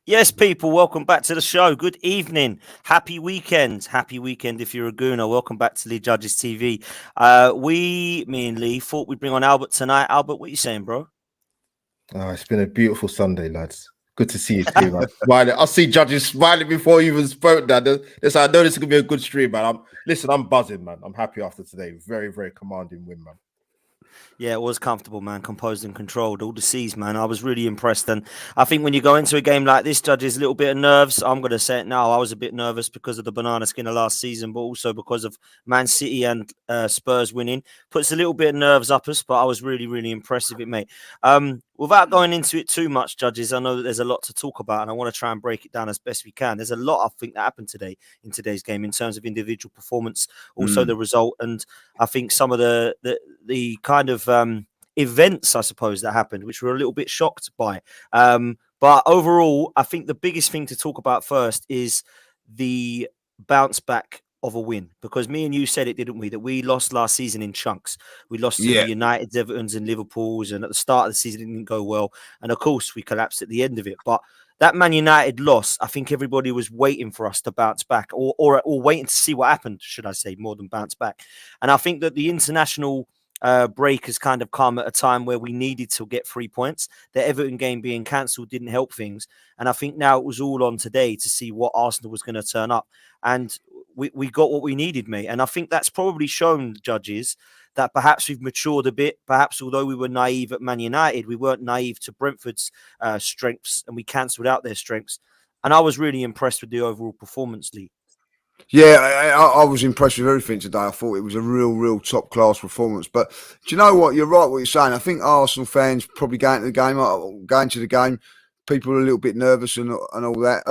Yes, people, welcome back to the show. Good evening. Happy weekend. Happy weekend if you're a gooner. Welcome back to Lee Judges TV. Me and Lee, thought we'd bring on Albert tonight. Albert, what are you saying, bro? Oh, it's been a beautiful Sunday, lads. Good to see you too, man. Smiling. I see Judges smiling before you even spoke, Dad. I know this is going to be a good stream, man. I'm buzzing, man. I'm happy after today. Very, very commanding win, man. Yeah, it was comfortable, man. Composed and controlled. All the C's, man. I was really impressed. And I think when you go into a game like this, Judges, a little bit of nerves. I'm going to say it now. I was a bit nervous because of the banana skin of last season, but also because of Man City and Spurs winning. Puts a little bit of nerves up us, but I was really, really impressed with it, mate. Without going into it too much, Judges, I know that there's a lot to talk about, and I want to try and break it down as best we can. There's a lot, I think, that happened today in today's game in terms of individual performance, also the result, and I think some of the kind of events, I suppose, that happened, which we're a little bit shocked by. But overall, I think the biggest thing to talk about first is the bounce back of a win, because me and you said it, didn't we, that we lost last season in chunks. We lost to the Uniteds, Evertons and Liverpools, and at the start of the season it didn't go well, and of course we collapsed at the end of it. But that Man United loss, I think everybody was waiting for us to bounce back, or waiting to see what happened, should I say, more than bounce back. And I think that the international break has kind of come at a time where we needed to get 3 points. The Everton game being cancelled didn't help things. And I think now it was all on today to see what Arsenal was going to turn up. And we got what we needed, mate. And I think that's probably shown, Judges, that perhaps we've matured a bit. Perhaps although we were naive at Man United, we weren't naive to Brentford's strengths, and we cancelled out their strengths. And I was really impressed with the overall performance, Lee. Yeah, I was impressed with everything today. I thought it was a real top-class performance. But do you know what? You're right what you're saying. I think Arsenal fans probably going to the game, people are a little bit nervous and all that.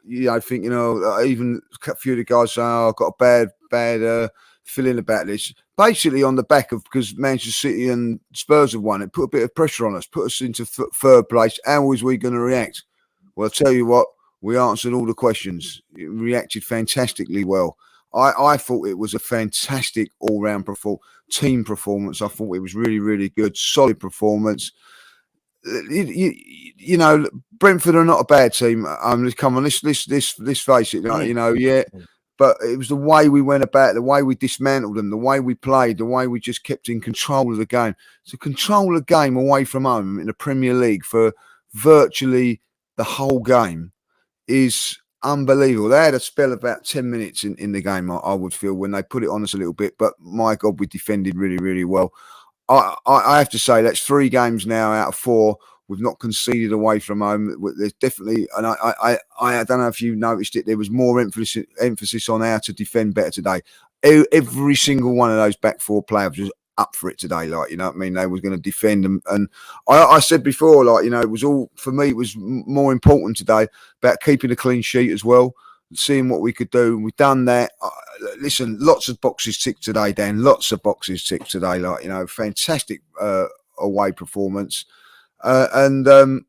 I think, even a few of the guys saying, I've got a bad feeling about this. Basically on the back of, because Manchester City and Spurs have won, it put a bit of pressure on us, put us into third place. How was we going to react? Well, I'll tell you what, we answered all the questions. It reacted fantastically well. I thought it was a fantastic all-round team performance. I thought it was really good, solid performance. Brentford are not a bad team. Come on, let's face it. But it was the way we went about it, the way we dismantled them, the way we played, the way we just kept in control of the game. To control a game away from home in the Premier League for virtually the whole game is unbelievable. They had a spell of about 10 minutes in the game, I would feel, when they put it on us a little bit. But my God, we defended really well. I have to say that's 3 games now out of 4 we've not conceded away from home. There's definitely, and I don't know if you noticed it, there was more emphasis on how to defend better today. Every single one of those back 4 players was up for it today. They were going to defend them. And I said before, it was all, for me, it was more important today about keeping a clean sheet as well, seeing what we could do. We've done that. Listen, lots of boxes ticked today, Dan. Lots of boxes ticked today. Fantastic away performance. I'm not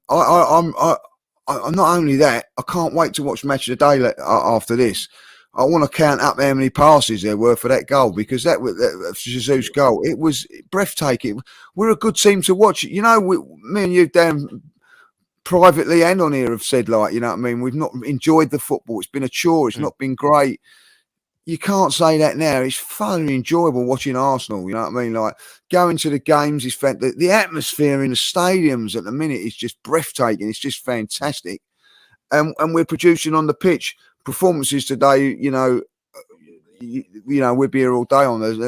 only that, I can't wait to watch Match of the Day after this. I want to count up how many passes there were for that goal, because that Jesus goal, it was breathtaking. We're a good team to watch. Me and you, Dan, privately and on here have said, we've not enjoyed the football. It's been a chore. It's not been great. You can't say that now. It's thoroughly enjoyable watching Arsenal. Going to the games is fantastic. The atmosphere in the stadiums at the minute is just breathtaking. It's just fantastic. And we're producing on the pitch performances today. We'd be here all day on those.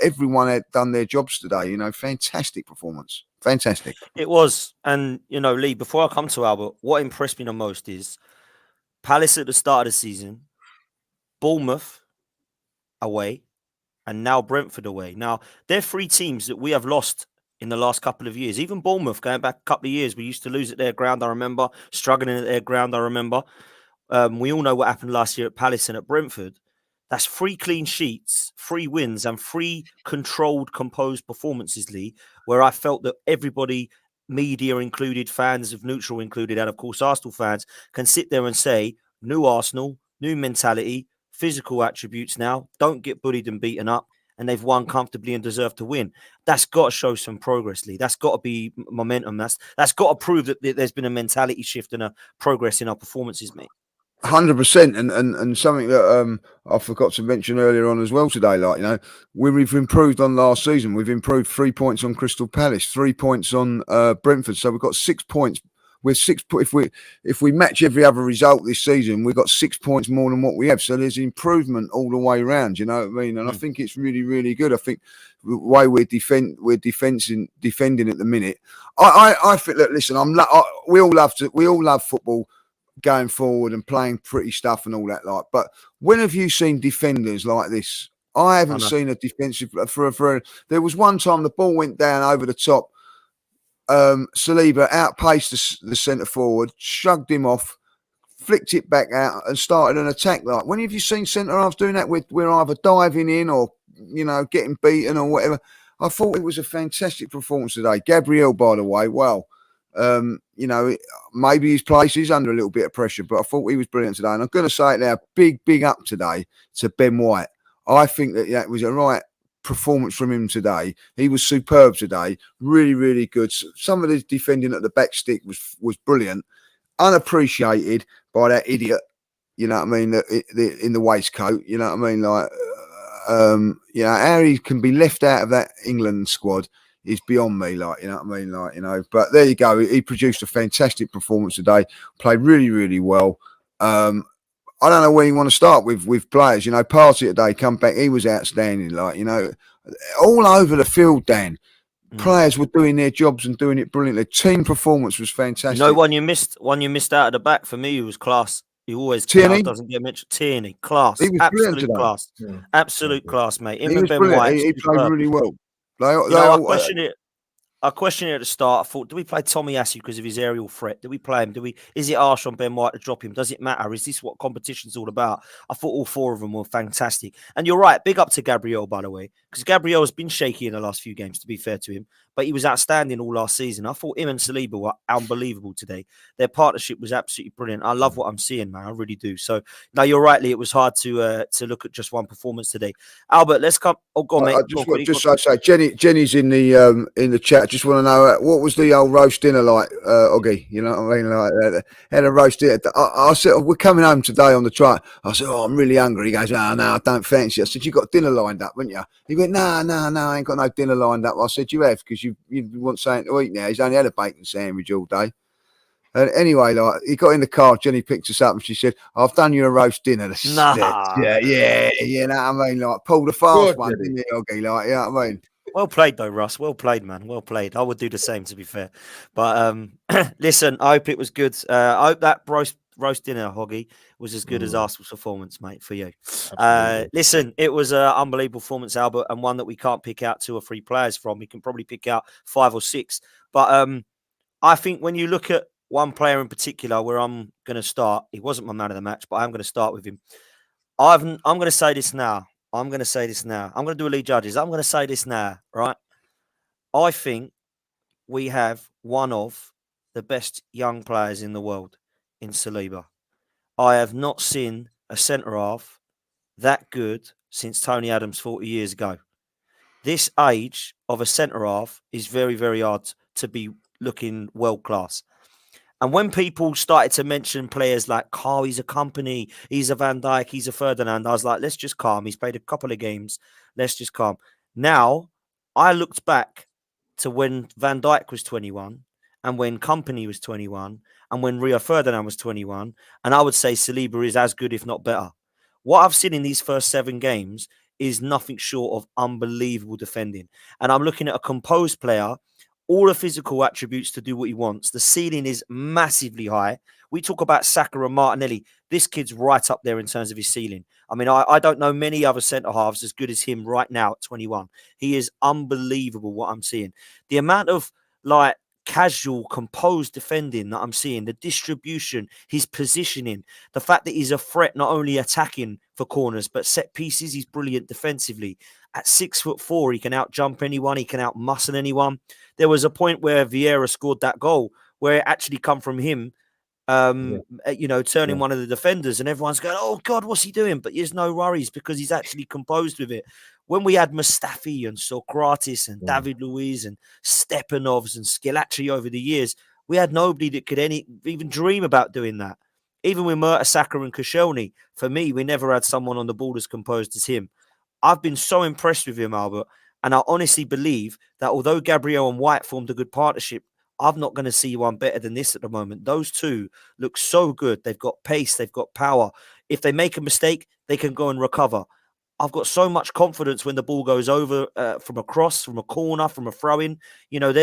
Everyone had done their jobs today. Fantastic performance. Fantastic. It was. And, Lee, before I come to Albert, what impressed me the most is Palace at the start of the season, Bournemouth away, and now Brentford away. Now, they're 3 teams that we have lost in the last couple of years. Even Bournemouth, going back a couple of years, we used to lose at their ground, I remember. Struggling at their ground, I remember. We all know what happened last year at Palace and at Brentford. That's 3 clean sheets, 3 wins, and 3 controlled, composed performances, Lee, where I felt that everybody, media included, fans of neutral included, and of course Arsenal fans, can sit there and say, new Arsenal, new mentality, physical attributes now, don't get bullied and beaten up. and they've won comfortably and deserve to win. That's got to show some progress, Lee. That's got to be momentum. That's got to prove that there's been a mentality shift and a progress in our performances, mate. 100%, and something that I forgot to mention earlier on as well today. Like, you know, we've improved on last season. We've improved 3 points on Crystal Palace, 3 points on Brentford. So we've got 6 points. We're if we match every other result this season, we've got 6 points more than what we have. So there's improvement all the way around. You know what I mean? And I think it's really, really good. I think the way we're defending at the minute. I think that, listen, we all love football going forward and playing pretty stuff and all that, like. But when have you seen defenders like this? I haven't seen a defensive for. There was one time the ball went down over the top. Saliba outpaced the centre forward, shrugged him off, flicked it back out, and started an attack. Like, when have you seen centre halves doing that? We're either diving in or, you know, getting beaten or whatever. I thought it was a fantastic performance today. Gabriel, by the way, well. You know, maybe his place is under a little bit of pressure, but I thought he was brilliant today. And I'm going to say it now, big up today to Ben White. I think that was a right performance from him today. He was superb today, really, really good. Some of the defending at the back stick was brilliant, unappreciated by that idiot. You know what I mean? In the waistcoat. You know what I mean? Like, you know, how he can be left out of that England squad is beyond me, like, you know what I mean? Like, you know, but there you go. He produced a fantastic performance today, played really, really well. I don't know where you want to start with players. You know, Partey today, come back, he was outstanding, like, you know, all over the field, Dan. Players were doing their jobs and doing it brilliantly. Team performance was fantastic. You know, one you missed out of the back for me was class. He always doesn't get mentioned. Tierney, class. He was absolute class. Yeah. Absolute class, mate. He was brilliant. He played really well. I questioned it at the start. I thought, do we play Tomiyasu because of his aerial threat? Do we play him? Is it harsh on Ben White to drop him? Does it matter? Is this what competition's all about? I thought all 4 of them were fantastic. And you're right, big up to Gabriel, by the way, because Gabriel has been shaky in the last few games, to be fair to him, but he was outstanding all last season. I thought him and Saliba were unbelievable today. Their partnership was absolutely brilliant. I love what I'm seeing, man. I really do. So, no, you're right, Lee. It was hard to look at just one performance today. Albert, let's come. Oh, go on, mate. I say, Jenny's in the chat. Just want to know, what was the old roast dinner like, Oggy? You know what I mean? Like, had a roast dinner. I said, we're coming home today on the train. I said, I'm really hungry. He goes, no, I don't fancy it. I said, you got dinner lined up, haven't you? He went, no, I ain't got no dinner lined up. I said, you have, because you want something to eat now. He's only had a bacon sandwich all day. And anyway, like, he got in the car. Jenny picked us up and she said, I've done you a roast dinner. Yeah. You know what I mean? Like, pulled a fast one, didn't you, Oggy? Like, you know what I mean? Well played, though, Russ. Well played, man. Well played. I would do the same, to be fair. But listen, I hope it was good. I hope that roast dinner, Hoggy, was as good as Arsenal's performance, mate, for you. Listen, it was an unbelievable performance, Albert, and one that we can't pick out 2 or 3 players from. We can probably pick out 5 or 6. But I think when you look at one player in particular where I'm going to start, he wasn't my man of the match, but I'm going to start with him. I'm going to say this now. I'm going to do a lead judges. I'm going to say this now, right? I think we have one of the best young players in the world in Saliba. I have not seen a centre-half that good since Tony Adams 40 years ago. This age of a centre-half is very, very hard to be looking world-class. And when people started to mention players like Carl, he's a Company, he's a Van Dijk, he's a Ferdinand, I was like, let's just calm. He's played a couple of games. Let's just calm. Now, I looked back to when Van Dijk was 21 and when Company was 21 and when Rio Ferdinand was 21. And I would say Saliba is as good, if not better. What I've seen in these first 7 games is nothing short of unbelievable defending. And I'm looking at a composed player, all the physical attributes to do what he wants. The ceiling is massively high. We talk about Saka and Martinelli. This kid's right up there in terms of his ceiling. I mean, I don't know many other centre-halves as good as him right now at 21. He is unbelievable what I'm seeing. The amount of, like, casual, composed defending that I'm seeing, the distribution, his positioning, the fact that he's a threat not only attacking for corners, but set pieces, he's brilliant defensively. At 6'4", he can out-jump anyone, he can out-muscle anyone. There was a point where Vieira scored that goal where it actually come from him Turning one of the defenders, and everyone's going, "Oh God, what's he doing?" But there's no worries because he's actually composed with it. When we had Mustafi and Socrates and David Luiz and Stepanovs and Schillaci over the years, we had nobody that could even dream about doing that. Even with Mertesacker and Koscielny, for me, we never had someone on the ball as composed as him. I've been so impressed with him, Albert, and I honestly believe that although Gabriel and White formed a good partnership, I'm not going to see one better than this at the moment. Those two look so good. They've got pace. They've got power. If they make a mistake, they can go and recover. I've got so much confidence when the ball goes over from a cross, from a corner, from a throw-in.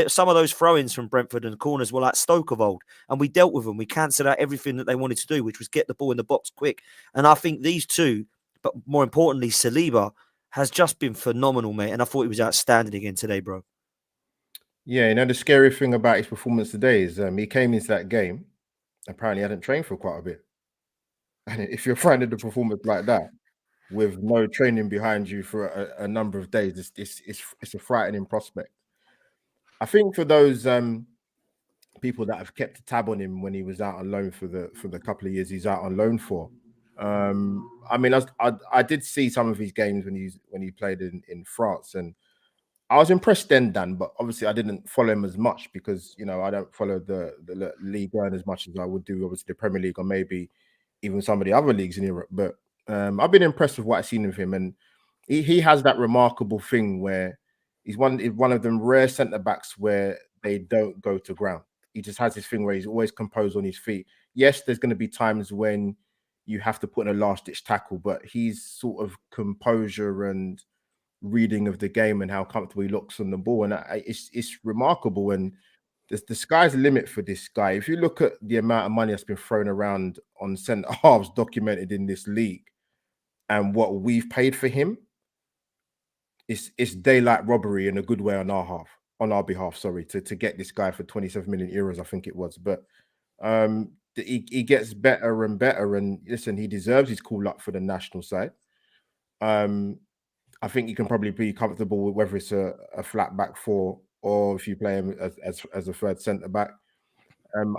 Some of those throw-ins from Brentford and corners were like Stoke of old, and we dealt with them. We cancelled out everything that they wanted to do, which was get the ball in the box quick. And I think these two, but more importantly, Saliba, has just been phenomenal, mate. And I thought he was outstanding again today, bro. Yeah, the scary thing about his performance today is he came into that game, apparently hadn't trained for quite a bit. And if you're finding the performance like that, with no training behind you for a number of days, it's a frightening prospect. I think for those people that have kept a tab on him when he was out on loan for the couple of years he's out on loan for, I did see some of his games when he played in France, and I was impressed then, Dan, but obviously I didn't follow him as much because, I don't follow the League One as much as I would do, obviously, the Premier League or maybe even some of the other leagues in Europe. But I've been impressed with what I've seen of him. And he has that remarkable thing where he's one of them rare centre-backs where they don't go to ground. He just has this thing where he's always composed on his feet. Yes, there's going to be times when you have to put in a last-ditch tackle, but he's sort of composure and reading of the game and how comfortable he looks on the ball, and it's remarkable. And the sky's the limit for this guy. If you look at the amount of money that's been thrown around on centre halves documented in this league and what we've paid for him, it's daylight robbery in a good way on our behalf, sorry, to get this guy for 27 million euros, I think it was. But he gets better and better, and listen, he deserves his call up for the national side. I think you can probably be comfortable with whether it's a flat back four or if you play him as a third centre back.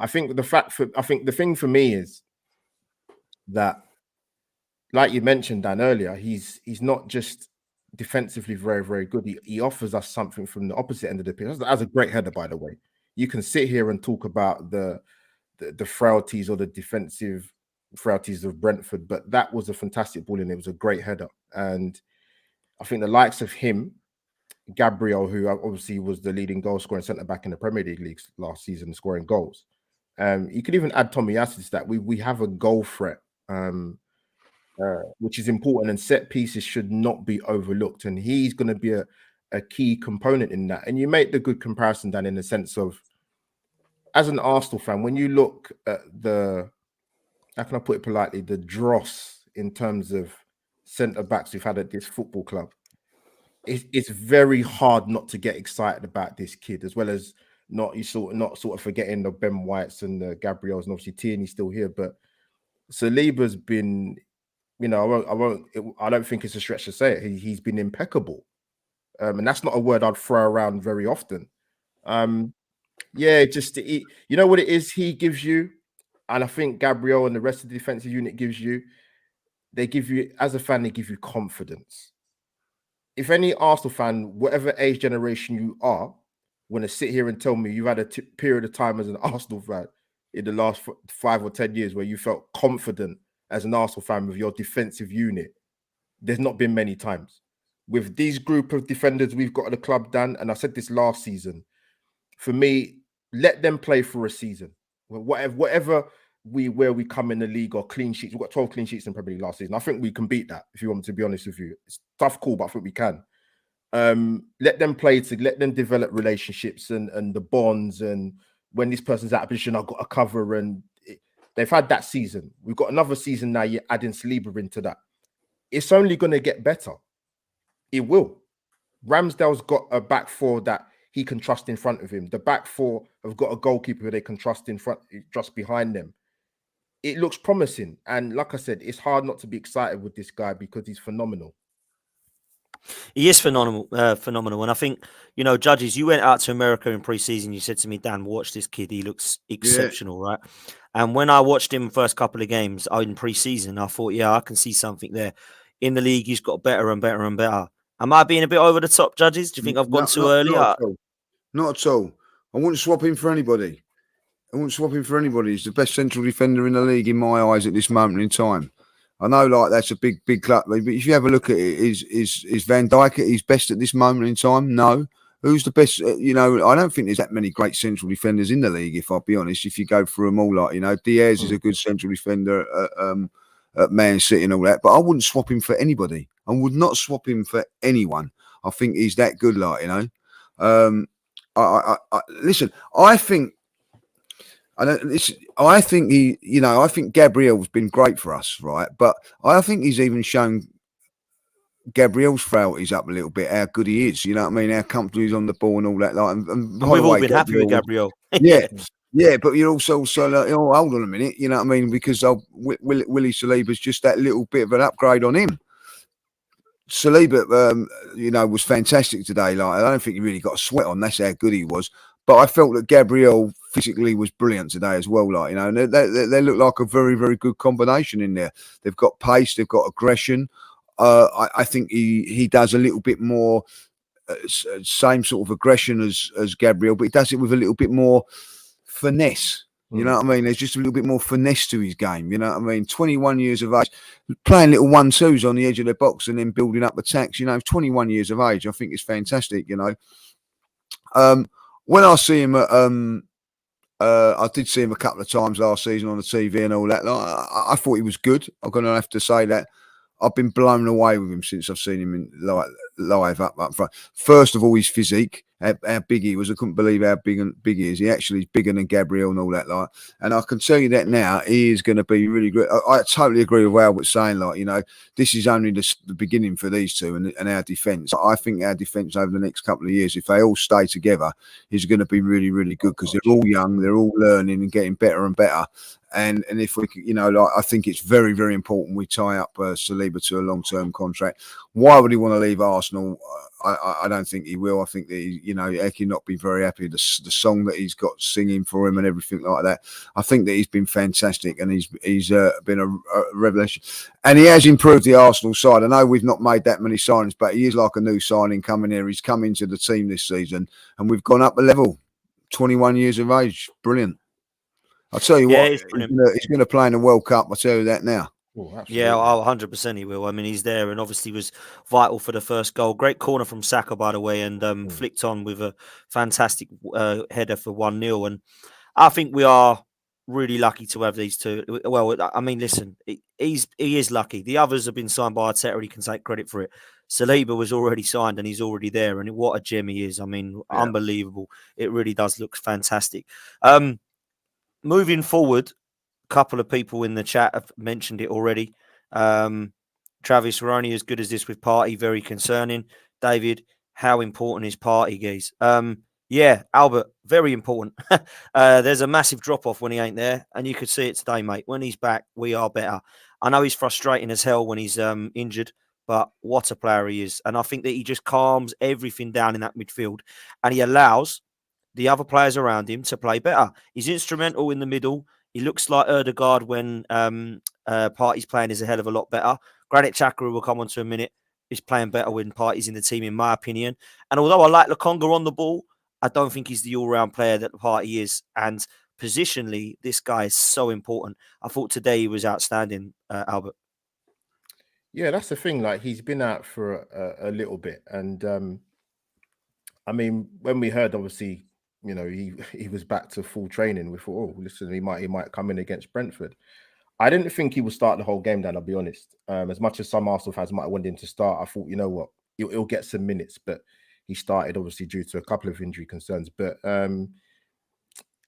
I think the thing for me is that, like you mentioned, Dan, earlier, he's not just defensively very, very good. He offers us something from the opposite end of the pitch. That's a great header, by the way. You can sit here and talk about the frailties or the defensive frailties of Brentford, but that was a fantastic ball and it was a great header. And I think the likes of him, Gabriel, who obviously was the leading goal scoring centre back in the Premier League last season, scoring goals. You could even add Tomiyasu to that. We have a goal threat, which is important, and set pieces should not be overlooked. And he's going to be a key component in that. And you make the good comparison, Dan, in the sense of, as an Arsenal fan, when you look at how can I put it politely, the dross in terms of centre backs we've had at this football club, it's very hard not to get excited about this kid, as well as not sort of forgetting the Ben Whites and the Gabriels, and obviously Tierney's still here. But Saliba's been, I don't think it's a stretch to say it. He's been impeccable, and that's not a word I'd throw around very often. You know what it is he gives you, and I think Gabriel and the rest of the defensive unit gives you. They give you, as a fan, they give you confidence. If any Arsenal fan, whatever age generation you are, want to sit here and tell me you've had a period of time as an Arsenal fan in the last 5 or 10 years where you felt confident as an Arsenal fan with your defensive unit, there's not been many times. With these group of defenders we've got at the club, Dan, and I said this last season, for me, let them play for a season. Whatever where we come in the league or clean sheets. We've got 12 clean sheets in Premier League last season. I think we can beat that, if you want me to be honest with you. It's tough call, but I think we can. Let them play, let them develop relationships and the bonds, and when this person's out of position, I've got a cover, and they've had that season. We've got another season now, you're adding Saliba into that. It's only going to get better. It will. Ramsdale's got a back four that he can trust in front of him. The back four have got a goalkeeper who they can trust in front, just behind them. It looks promising. And like I said, it's hard not to be excited with this guy because he's phenomenal. He is phenomenal, phenomenal. And I think, judges, you went out to America in pre-season. You said to me, Dan, watch this kid. He looks Yeah. exceptional, right? And when I watched him first couple of games in pre-season, I thought, yeah, I can see something there. In the league, he's got better and better and better. Am I being a bit over the top, judges? Do you think I've gone too early? Not at all. Not at all. I wouldn't swap him for anybody. He's the best central defender in the league in my eyes at this moment in time. I know, like, that's a big club, but if you have a look at it, is Van Dijk at his best at this moment in time? No. Who's the best? I don't think there's that many great central defenders in the league, if I'll be honest. If you go through them all, like, Diaz is a good central defender at Man City and all that, but I wouldn't swap him for anybody. I would not swap him for anyone. I think he's that good, like, listen, I think Gabriel's been great for us, right? But I think he's even shown Gabriel's frailties up a little bit, how good he is. You know what I mean? How comfortable he's on the ball and all that. Like, and we've all been happy with Gabriel. Yeah. Yeah, but you're also like, hold on a minute. You know what I mean? Because Willie Saliba's just that little bit of an upgrade on him. Saliba, was fantastic today. Like, I don't think he really got a sweat on. That's how good he was. But I felt that Gabriel physically was brilliant today as well. Like, and they look like a very, very good combination in there. They've got pace, they've got aggression. I think he does a little bit more same sort of aggression as Gabriel, but he does it with a little bit more finesse. You know what I mean? There's just a little bit more finesse to his game. You know what I mean? 21 years of age, playing little 1-2s on the edge of the box and then building up attacks. 21 years of age, I think it's fantastic. When I see him, I did see him a couple of times last season on the TV and all that. I thought he was good. I'm going to have to say that. I've been blown away with him since I've seen him in live up front. First of all, his physique, how big he was. I couldn't believe how big he is. He actually is bigger than Gabriel and all that. Like, and I can tell you that now, he is going to be really good. I totally agree with what Albert's saying. Like, this is only the beginning for these two and our defence. I think our defence over the next couple of years, if they all stay together, is going to be really, really good because they're all young, they're all learning and getting better and better. And if we, I think it's very, very important we tie up Saliba to a long-term contract. Why would he want to leave Arsenal? I don't think he will. I think that he can not be very happy. The song that he's got singing for him and everything like that. I think that he's been fantastic and he's been a revelation. And he has improved the Arsenal side. I know we've not made that many signings, but he is like a new signing coming here. He's come into the team this season and we've gone up a level. 21 years of age, brilliant. I'll tell you what, he's going to play in the World Cup. I'll tell you that now. Oh, yeah, 100% he will. I mean, he's there and obviously was vital for the first goal. Great corner from Xhaka, by the way, and flicked on with a fantastic header for 1-0. And I think we are really lucky to have these two. Well, I mean, listen, he is lucky. The others have been signed by Arteta. He can take credit for it. Saliba was already signed and he's already there. And what a gem he is. I mean, unbelievable. It really does look fantastic. Moving forward, a couple of people in the chat have mentioned it already. Travis, we're only as good as this with Partey. Very concerning. David, how important is Partey, guys? Yeah, Albert, very important. There's a massive drop-off when he ain't there, and you could see it today, mate. When he's back, we are better. I know he's frustrating as hell when he's injured, but what a player he is. And I think that he just calms everything down in that midfield, and he allows the other players around him to play better. He's instrumental in the middle. He looks like Erdegaard when Partey's playing is a hell of a lot better. Granit Xhaka, we'll come on to in a minute, is playing better when Partey's in the team, in my opinion. And although I like Lokonga on the ball, I don't think he's the all-round player that Partey is. And positionally, this guy is so important. I thought today he was outstanding, Albert. Yeah, that's the thing. Like, he's been out for a little bit. And, I mean, when we heard, obviously, he was back to full training. We thought, oh, listen, he might come in against Brentford. I didn't think he would start the whole game, Dan, I'll be honest. As much as some Arsenal fans might have wanted him to start, I thought, you know what, he'll get some minutes. But he started, obviously, due to a couple of injury concerns. But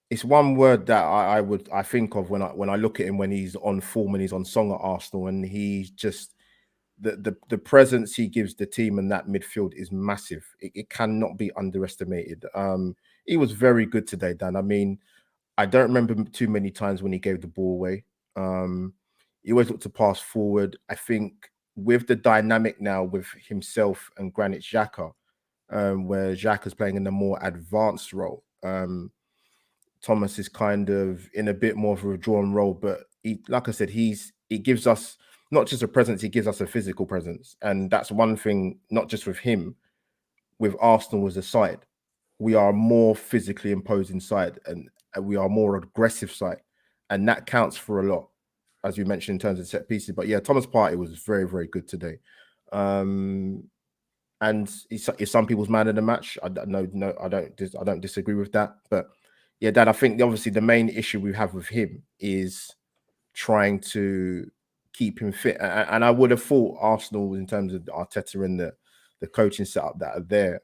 it's one word that I think of when I look at him when he's on form and he's on song at Arsenal, and he's just the presence he gives the team in that midfield is massive. It cannot be underestimated. He was very good today, Dan. I mean, I don't remember too many times when he gave the ball away. He always looked to pass forward. I think with the dynamic now with himself and Granit Xhaka, where Xhaka's playing in a more advanced role. Thomas is kind of in a bit more of a withdrawn role, but he, like I said, he gives us not just a presence, he gives us a physical presence. And that's one thing, not just with him, with Arsenal as a side. We are a more physically imposing side and we are more aggressive side. And that counts for a lot, as you mentioned, in terms of set pieces. But yeah, Thomas Partey was very, very good today. And he's some people's man of the match. I don't disagree with that. But yeah, Dan, I think obviously the main issue we have with him is trying to keep him fit. And I would have thought Arsenal, in terms of Arteta and the coaching setup that are there,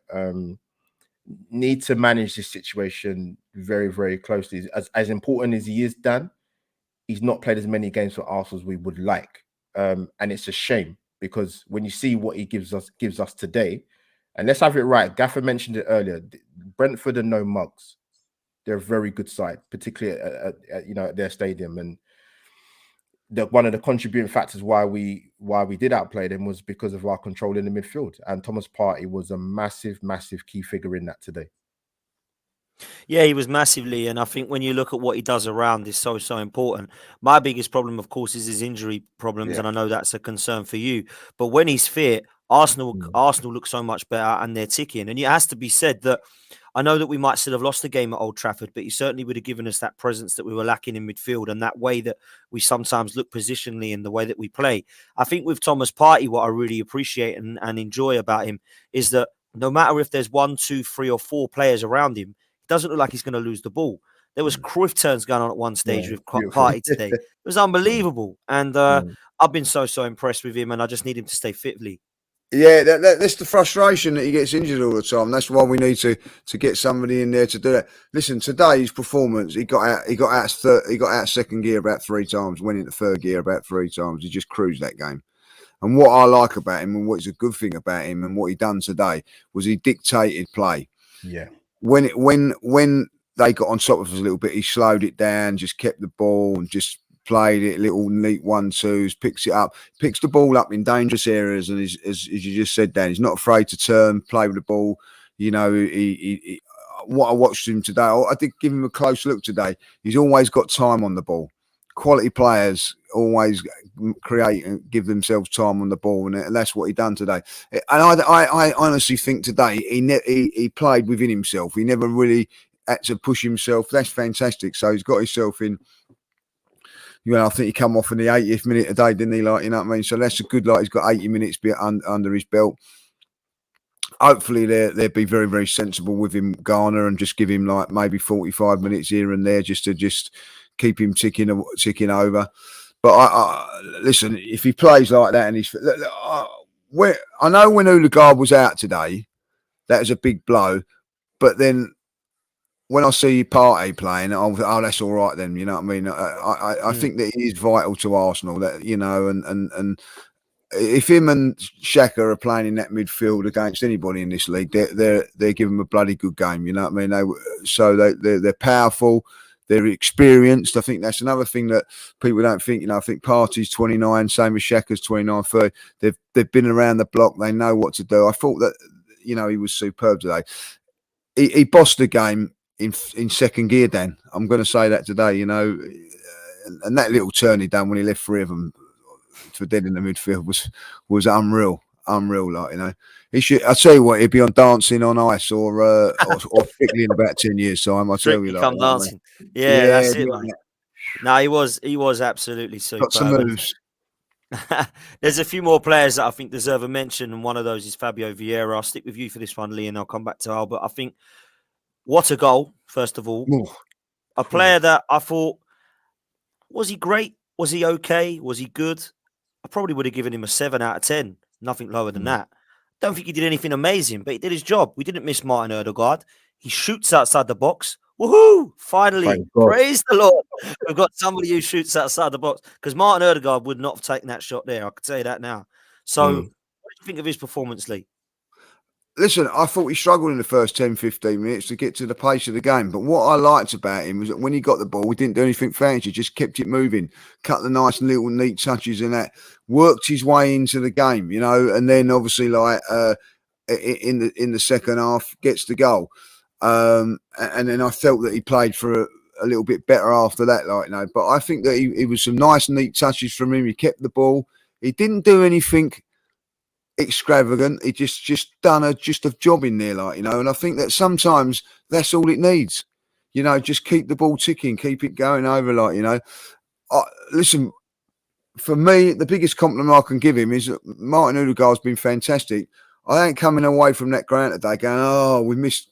need to manage this situation very, very closely. As important as he is, Dan, he's not played as many games for Arsenal as we would like. And it's a shame, because when you see what he gives us today, and let's have it right, Gaffer mentioned it earlier, Brentford are no mugs. They're a very good side, particularly at their stadium. And one of the contributing factors why we did outplay them was because of our control in the midfield. And Thomas Partey was a massive, massive key figure in that today. Yeah, he was massively, and I think when you look at what he does around is so important. My biggest problem, of course, is his injury problems, and I know that's a concern for you. But when he's fit, Arsenal look so much better, and they're ticking. And it has to be said that I know that we might still have lost the game at Old Trafford, but he certainly would have given us that presence that we were lacking in midfield, and that way that we sometimes look positionally in the way that we play. I think with Thomas Partey, what I really appreciate and enjoy about him is that no matter if there's 1, 2, 3, or 4 players around him, it doesn't look like he's going to lose the ball. There was Cruyff turns going on at one stage with Partey today. It was unbelievable. And I've been so impressed with him, and I just need him to stay fitly. Yeah, that's the frustration that he gets injured all the time. That's why we need to get somebody in there to do that. Listen, today's performance, he got out second gear about 3 times, went into third gear about 3 times. He just cruised that game. And what I like about him, and what's a good thing about him, and what he done today, was he dictated play. Yeah. When they got on top of us a little bit, he slowed it down, just kept the ball and just played it, little neat 1-2s, picks the ball up in dangerous areas, and as you just said, Dan, he's not afraid to turn, play with the ball. You know, he what I watched him today, I did give him a close look today. He's always got time on the ball. Quality players always create and give themselves time on the ball, and that's what he done today. And I honestly think today he played within himself. He never really had to push himself. That's fantastic. So he's got himself in. You know, I think he come off in the 80th minute today, didn't he? Like, you know what I mean? So that's a good, like, he's got 80 minutes under his belt. Hopefully they'll be very, very sensible with him, Garner, and just give him like maybe 45 minutes here and there just to keep him ticking over. But I listen, if he plays like that, and I know when Odegaard was out today, that was a big blow. But then when I see Partey playing, that's all right then. You know what I mean? I think that he is vital to Arsenal. That, you know, and if him and Xhaka are playing in that midfield against anybody in this league, they're giving them a bloody good game. You know what I mean? They're powerful. They're experienced. I think that's another thing that people don't think. You know, I think Partey's 29, same as Xhaka's 29, 30. They've been around the block. They know what to do. I thought that, you know, he was superb today. He bossed the game in second gear, Dan. I'm going to say that today, you know. And that little turn he done when he left 3 of them for dead in the midfield was unreal, like, you know. He should. I tell you what, he'd be on Dancing on Ice or Strictly in about 10 years' time. I tell you, like, come dancing. Yeah, that's it, mate. No, he was absolutely superb. Got some moves. There's a few more players that I think deserve a mention, and one of those is Fabio Vieira. I'll stick with you for this one, Lee, and I'll come back to Al. But I think what a goal, first of all. A player that I thought, was he great? Was he okay? Was he good? I probably would have given him a 7 out of 10. Nothing lower than that. Don't think he did anything amazing, but he did his job. We didn't miss Martin Odegaard. He shoots outside the box. Woohoo! Finally, praise the Lord. We've got somebody who shoots outside the box, because Martin Odegaard would not have taken that shot there. I can tell you that now. So, what do you think of his performance, Lee? listen, I thought he struggled in the first 10, 15 minutes to get to the pace of the game. But what I liked about him was that when he got the ball, he didn't do anything fancy, just kept it moving, cut the nice little neat touches and that, worked his way into the game, and then obviously in the second half gets the goal. And then I felt that he played for a little bit better after that, But I think that he was some nice, neat touches from him. He kept the ball. He didn't do anything extravagant. He just done a job in there, And I think that sometimes that's all it needs. Just keep the ball ticking, keep it going over, listen. For me, the biggest compliment I can give him is that Martin Odegaard's been fantastic. I ain't coming away from that ground today going, "Oh, we missed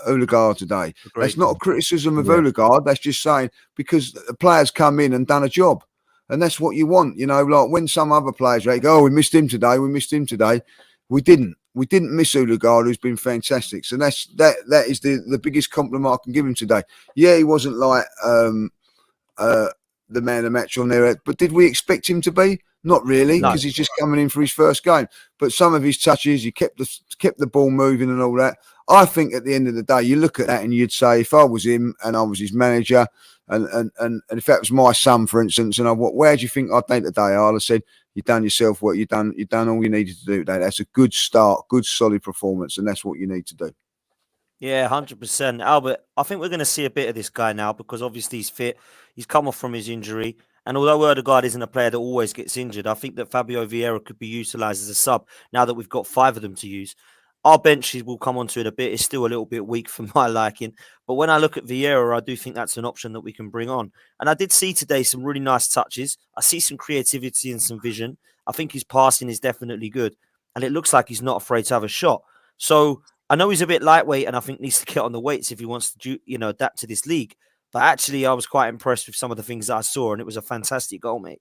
Odegaard today." Great. That's not a criticism of Odegaard. That's just saying because the players come in and done a job. And that's what you want, like when some other players go, "Oh, we missed him today. We didn't. We didn't miss Odegaard, who's been fantastic. So that is the biggest compliment I can give him today. Yeah, he wasn't like the man of the match on there, but did we expect him to be? Not really, because he's just coming in for his first game. But some of his touches, he kept the ball moving and all that. I think at the end of the day, you look at that and you'd say, if I was him and I was his manager, and if that was my son, for instance, and where do you think I'd think today? I'd have said, you've done yourself what you've done all you needed to do today. That's a good start, good solid performance, and that's what you need to do. Yeah, 100%. Albert, I think we're going to see a bit of this guy now because obviously he's fit. He's come off from his injury. And although Odegaard isn't a player that always gets injured, I think that Fabio Vieira could be utilised as a sub now that we've got 5 of them to use. Our benches will come onto it a bit. It's still a little bit weak for my liking. But when I look at Vieira, I do think that's an option that we can bring on. And I did see today some really nice touches. I see some creativity and some vision. I think his passing is definitely good. And it looks like he's not afraid to have a shot. So I know he's a bit lightweight and I think needs to get on the weights if he wants to, adapt to this league. But actually, I was quite impressed with some of the things that I saw, and it was a fantastic goal, mate.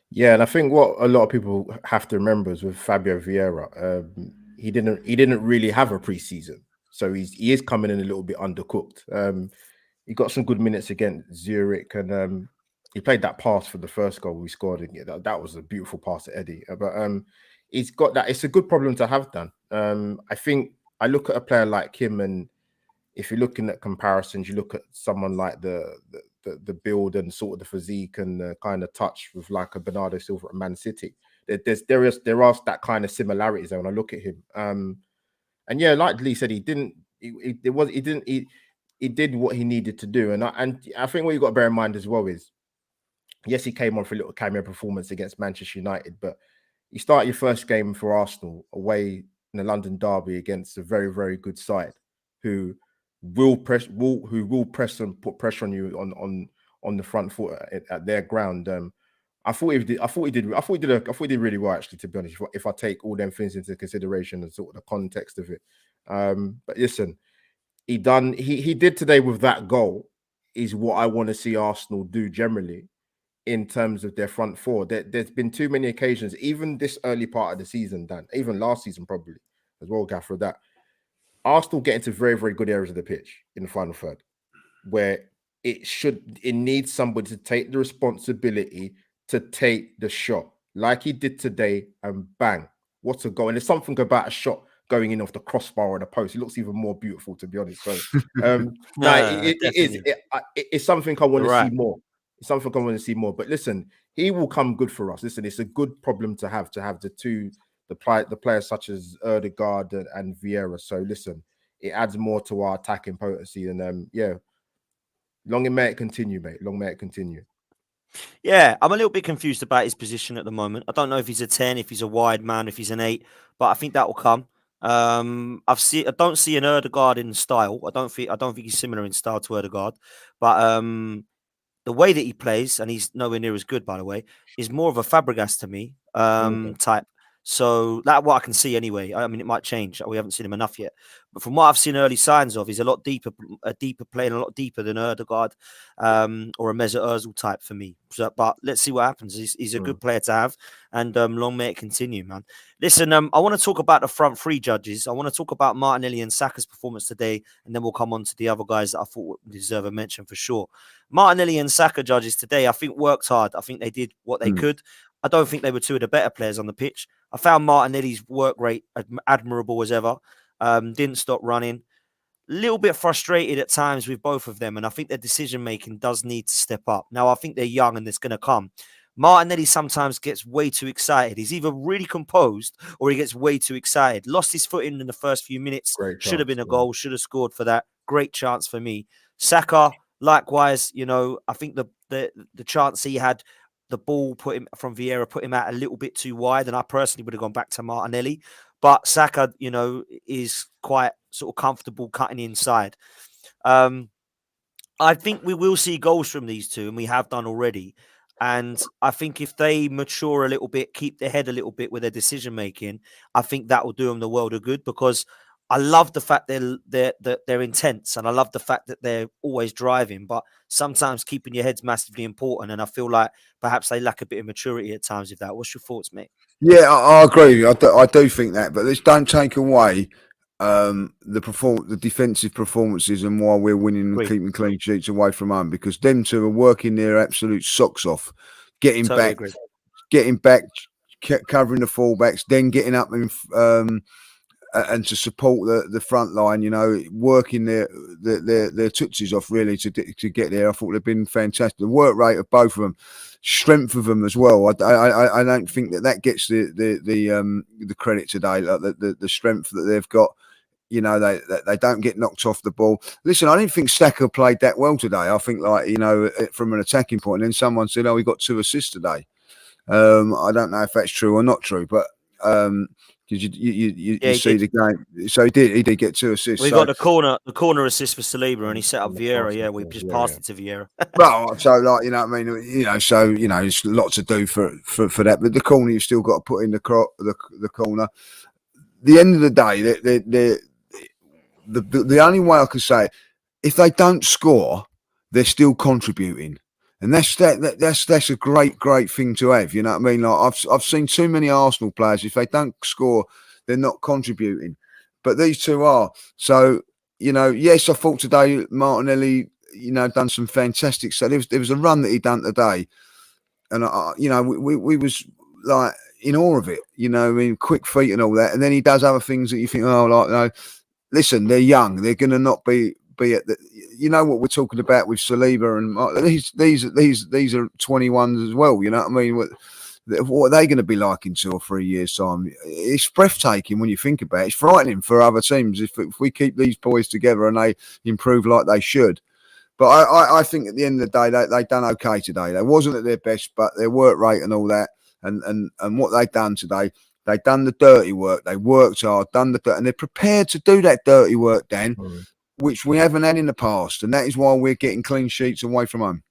Yeah, and I think what a lot of people have to remember is with Fabio Vieira, he didn't really have a preseason, so he is coming in a little bit undercooked. He got some good minutes against Zurich, and he played that pass for the first goal we scored. And that was a beautiful pass to Eddie. But he's got that. It's a good problem to have, Dan. I think I look at a player like him, and if you're looking at comparisons, you look at someone like the build and sort of the physique and the kind of touch with like a Bernardo Silva at Man City. There are that kind of similarities there when I look at him. And yeah, like Lee said, he did what he needed to do. And I think what you got to bear in mind as well is, yes, he came on for a little cameo performance against Manchester United, but you start your first game for Arsenal away in the London derby against a very, very good side who will press and put pressure on you on the front foot at their ground. I thought he did really well, actually, to be honest, if I take all them things into consideration and sort of the context of it. But listen, he did today with that goal is what I want to see Arsenal do generally in terms of their front four. There's been too many occasions, even this early part of the season, Dan, even last season probably as well, Gaffer, that Arsenal get into very, very good areas of the pitch in the final third, where it needs somebody to take the responsibility to take the shot, like he did today, and bang, what a goal! And there's something about a shot going in off the crossbar or the post. It looks even more beautiful, to be honest. So, it's something I want to see more. It's something I want to see more. But listen, he will come good for us. Listen, it's a good problem to have the players such as Odegaard and Vieira. So listen, it adds more to our attacking potency. And long may it continue, mate. Long may it continue. Yeah, I'm a little bit confused about his position at the moment. I don't know if he's a 10, if he's a wide man, if he's an 8, but I think that will come. I don't see an Odegaard in style. I don't think he's similar in style to Odegaard, but the way that he plays, and he's nowhere near as good, by the way, is more of a Fabregas to me type. So that's what I can see anyway. I mean, it might change. We haven't seen him enough yet. But from what I've seen early signs of, he's a deeper playing a lot deeper than Odegaard or a Mesut Ozil type for me. So, but let's see what happens. He's a good player to have, and long may it continue, man. Listen, I want to talk about the front three judges. I want to talk about Martinelli and Saka's performance today, and then we'll come on to the other guys that I thought deserve a mention for sure. Martinelli and Saka judges today, I think, worked hard. I think they did what they could. I don't think they were two of the better players on the pitch. I found Martinelli's work rate admirable as ever. Didn't stop running. A little bit frustrated at times with both of them, and I think their decision making does need to step up. Now, I think they're young and it's going to come. Martinelli sometimes gets way too excited. He's either really composed or he gets way too excited. Lost his footing in the first few minutes. Should have been a goal. Should have scored for that. Great chance for me. Saka, likewise, I think the chance he had, the ball put him from Vieira, put him out a little bit too wide, and I personally would have gone back to Martinelli. But Saka, is quite sort of comfortable cutting inside. I think we will see goals from these two, and we have done already. And I think if they mature a little bit, keep their head a little bit with their decision making, I think that will do them the world of good, because I love the fact they're intense, and I love the fact that they're always driving. But sometimes keeping your head's massively important, and I feel like perhaps they lack a bit of maturity at times with that. What's your thoughts, mate? Yeah, I agree. I do think that, but let's don't take away the defensive performances and why we're winning and keeping clean sheets away from home, because them two are working their absolute socks off, getting back, covering the fullbacks, then getting up and to support the front line, working their tootsies off really to get there. I thought they've been fantastic. The work rate of both of them, strength of them as well. I don't think that gets the credit today. Like the strength that they've got. They don't get knocked off the ball. Listen, I didn't think Saka played that well today. I think from an attacking point, and then someone said, "Oh, he got 2 assists today." I don't know if that's true or not true, but because you see the game, so he did get 2 assists. We got the corner assist for Saliba, and he set up Vieira. Yeah, we just passed it to Vieira. Well, so what I mean, so it's a lot to do for that. But the corner, you've still got to put in the corner. The end of the day, the only way I can say it, if they don't score, they're still contributing. And that's a great thing to have. You know what I mean? Like I've seen too many Arsenal players, if they don't score, they're not contributing. But these two are. So, yes, I thought today Martinelli, done some fantastic stuff. There was a run that he done today. And we was like in awe of it, quick feet and all that. And then he does other things that you think, listen, they're young. They're going to not be at the, what we're talking about with Saliba and these are 21s as well. You know what I mean? What are they going to be like in 2 or 3 years' time? It's breathtaking when you think about it. It's frightening for other teams if we keep these boys together and they improve like they should. But I think at the end of the day, they done okay today. They wasn't at their best, but their work rate and all that, and what they done today. They done the dirty work. They worked hard, done the dirt, and they're prepared to do that dirty work, Dan, which we haven't had in the past, and that is why we're getting clean sheets away from home.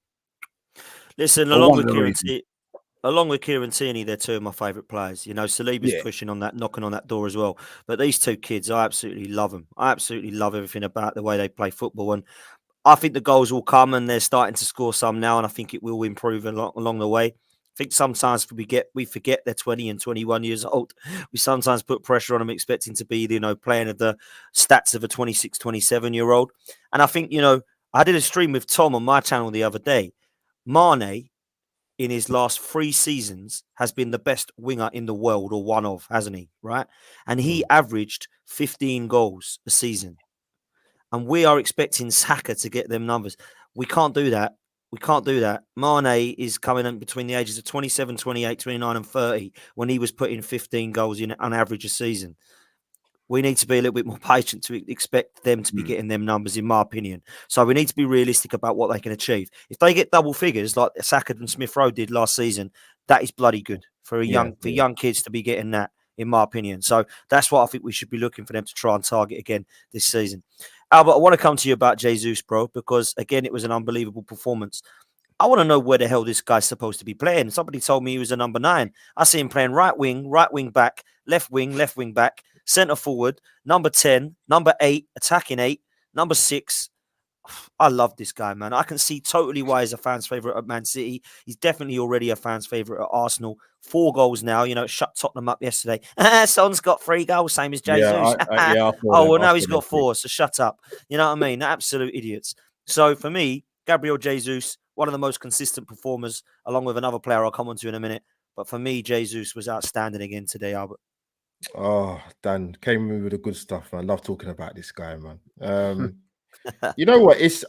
Listen, along with Kieran Tierney, they're 2 of my favourite players. Saliba's pushing on that, knocking on that door as well. But these 2 kids, I absolutely love them. I absolutely love everything about the way they play football, and I think the goals will come, and they're starting to score some now, and I think it will improve along the way. I think sometimes we forget they're 20 and 21 years old. We sometimes put pressure on them expecting to be, playing at the stats of a 26, 27-year-old. And I think, I did a stream with Tom on my channel the other day. Mane, in his last 3 seasons, has been the best winger in the world, or one of, hasn't he? Right? And he averaged 15 goals a season. And we are expecting Xhaka to get them numbers. We can't do that. Mane is coming in between the ages of 27, 28, 29 and 30 when he was putting 15 goals in on average a season. We need to be a little bit more patient to expect them to be getting them numbers, in my opinion. So we need to be realistic about what they can achieve. If they get double figures like Saka and Smith Rowe did last season, that is bloody good for young kids to be getting that, in my opinion. So that's what I think we should be looking for them to try and target again this season. Albert, I want to come to you about Jesus, bro, because, again, it was an unbelievable performance. I want to know where the hell this guy's supposed to be playing. Somebody told me he was a number 9. I see him playing right wing back, left wing back, centre forward, number 10, number 8, attacking 8, number 6. I love this guy, man. I can see totally why he's a fan's favourite at Man City. He's definitely already a fan's favourite at Arsenal. 4 goals now. Shut Tottenham up yesterday. Son's got 3 goals, same as Jesus. Now he's got 4, so shut up. You know what I mean? They're absolute idiots. So for me, Gabriel Jesus, one of the most consistent performers, along with another player I'll come on to in a minute. But for me, Jesus was outstanding again today, Albert. Oh, Dan came in with the good stuff, man. I love talking about this guy, man. You know what? It's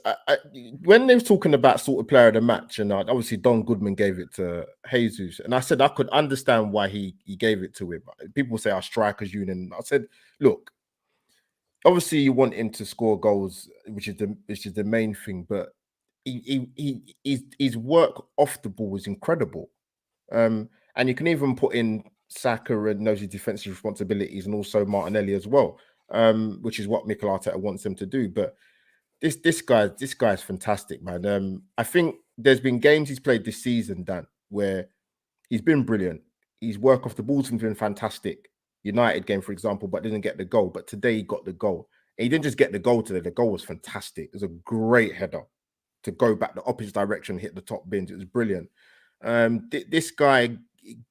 when they were talking about sort of player of the match, and obviously Don Goodman gave it to Jesus, and I said I could understand why he gave it to him. People say our strikers union. I said, look, obviously you want him to score goals, which is the main thing, but his work off the ball was incredible. And you can even put in Saka and knows his defensive responsibilities, and also Martinelli as well, which is what Mikel Arteta wants them to do. But this guy's fantastic, man. I think there's been games he's played this season, Dan, where he's been brilliant. His work off the ball's been fantastic. United game, for example, but didn't get the goal. But today he got the goal. And he didn't just get the goal today. The goal was fantastic. It was a great header to go back the opposite direction, hit the top bins. It was brilliant. This guy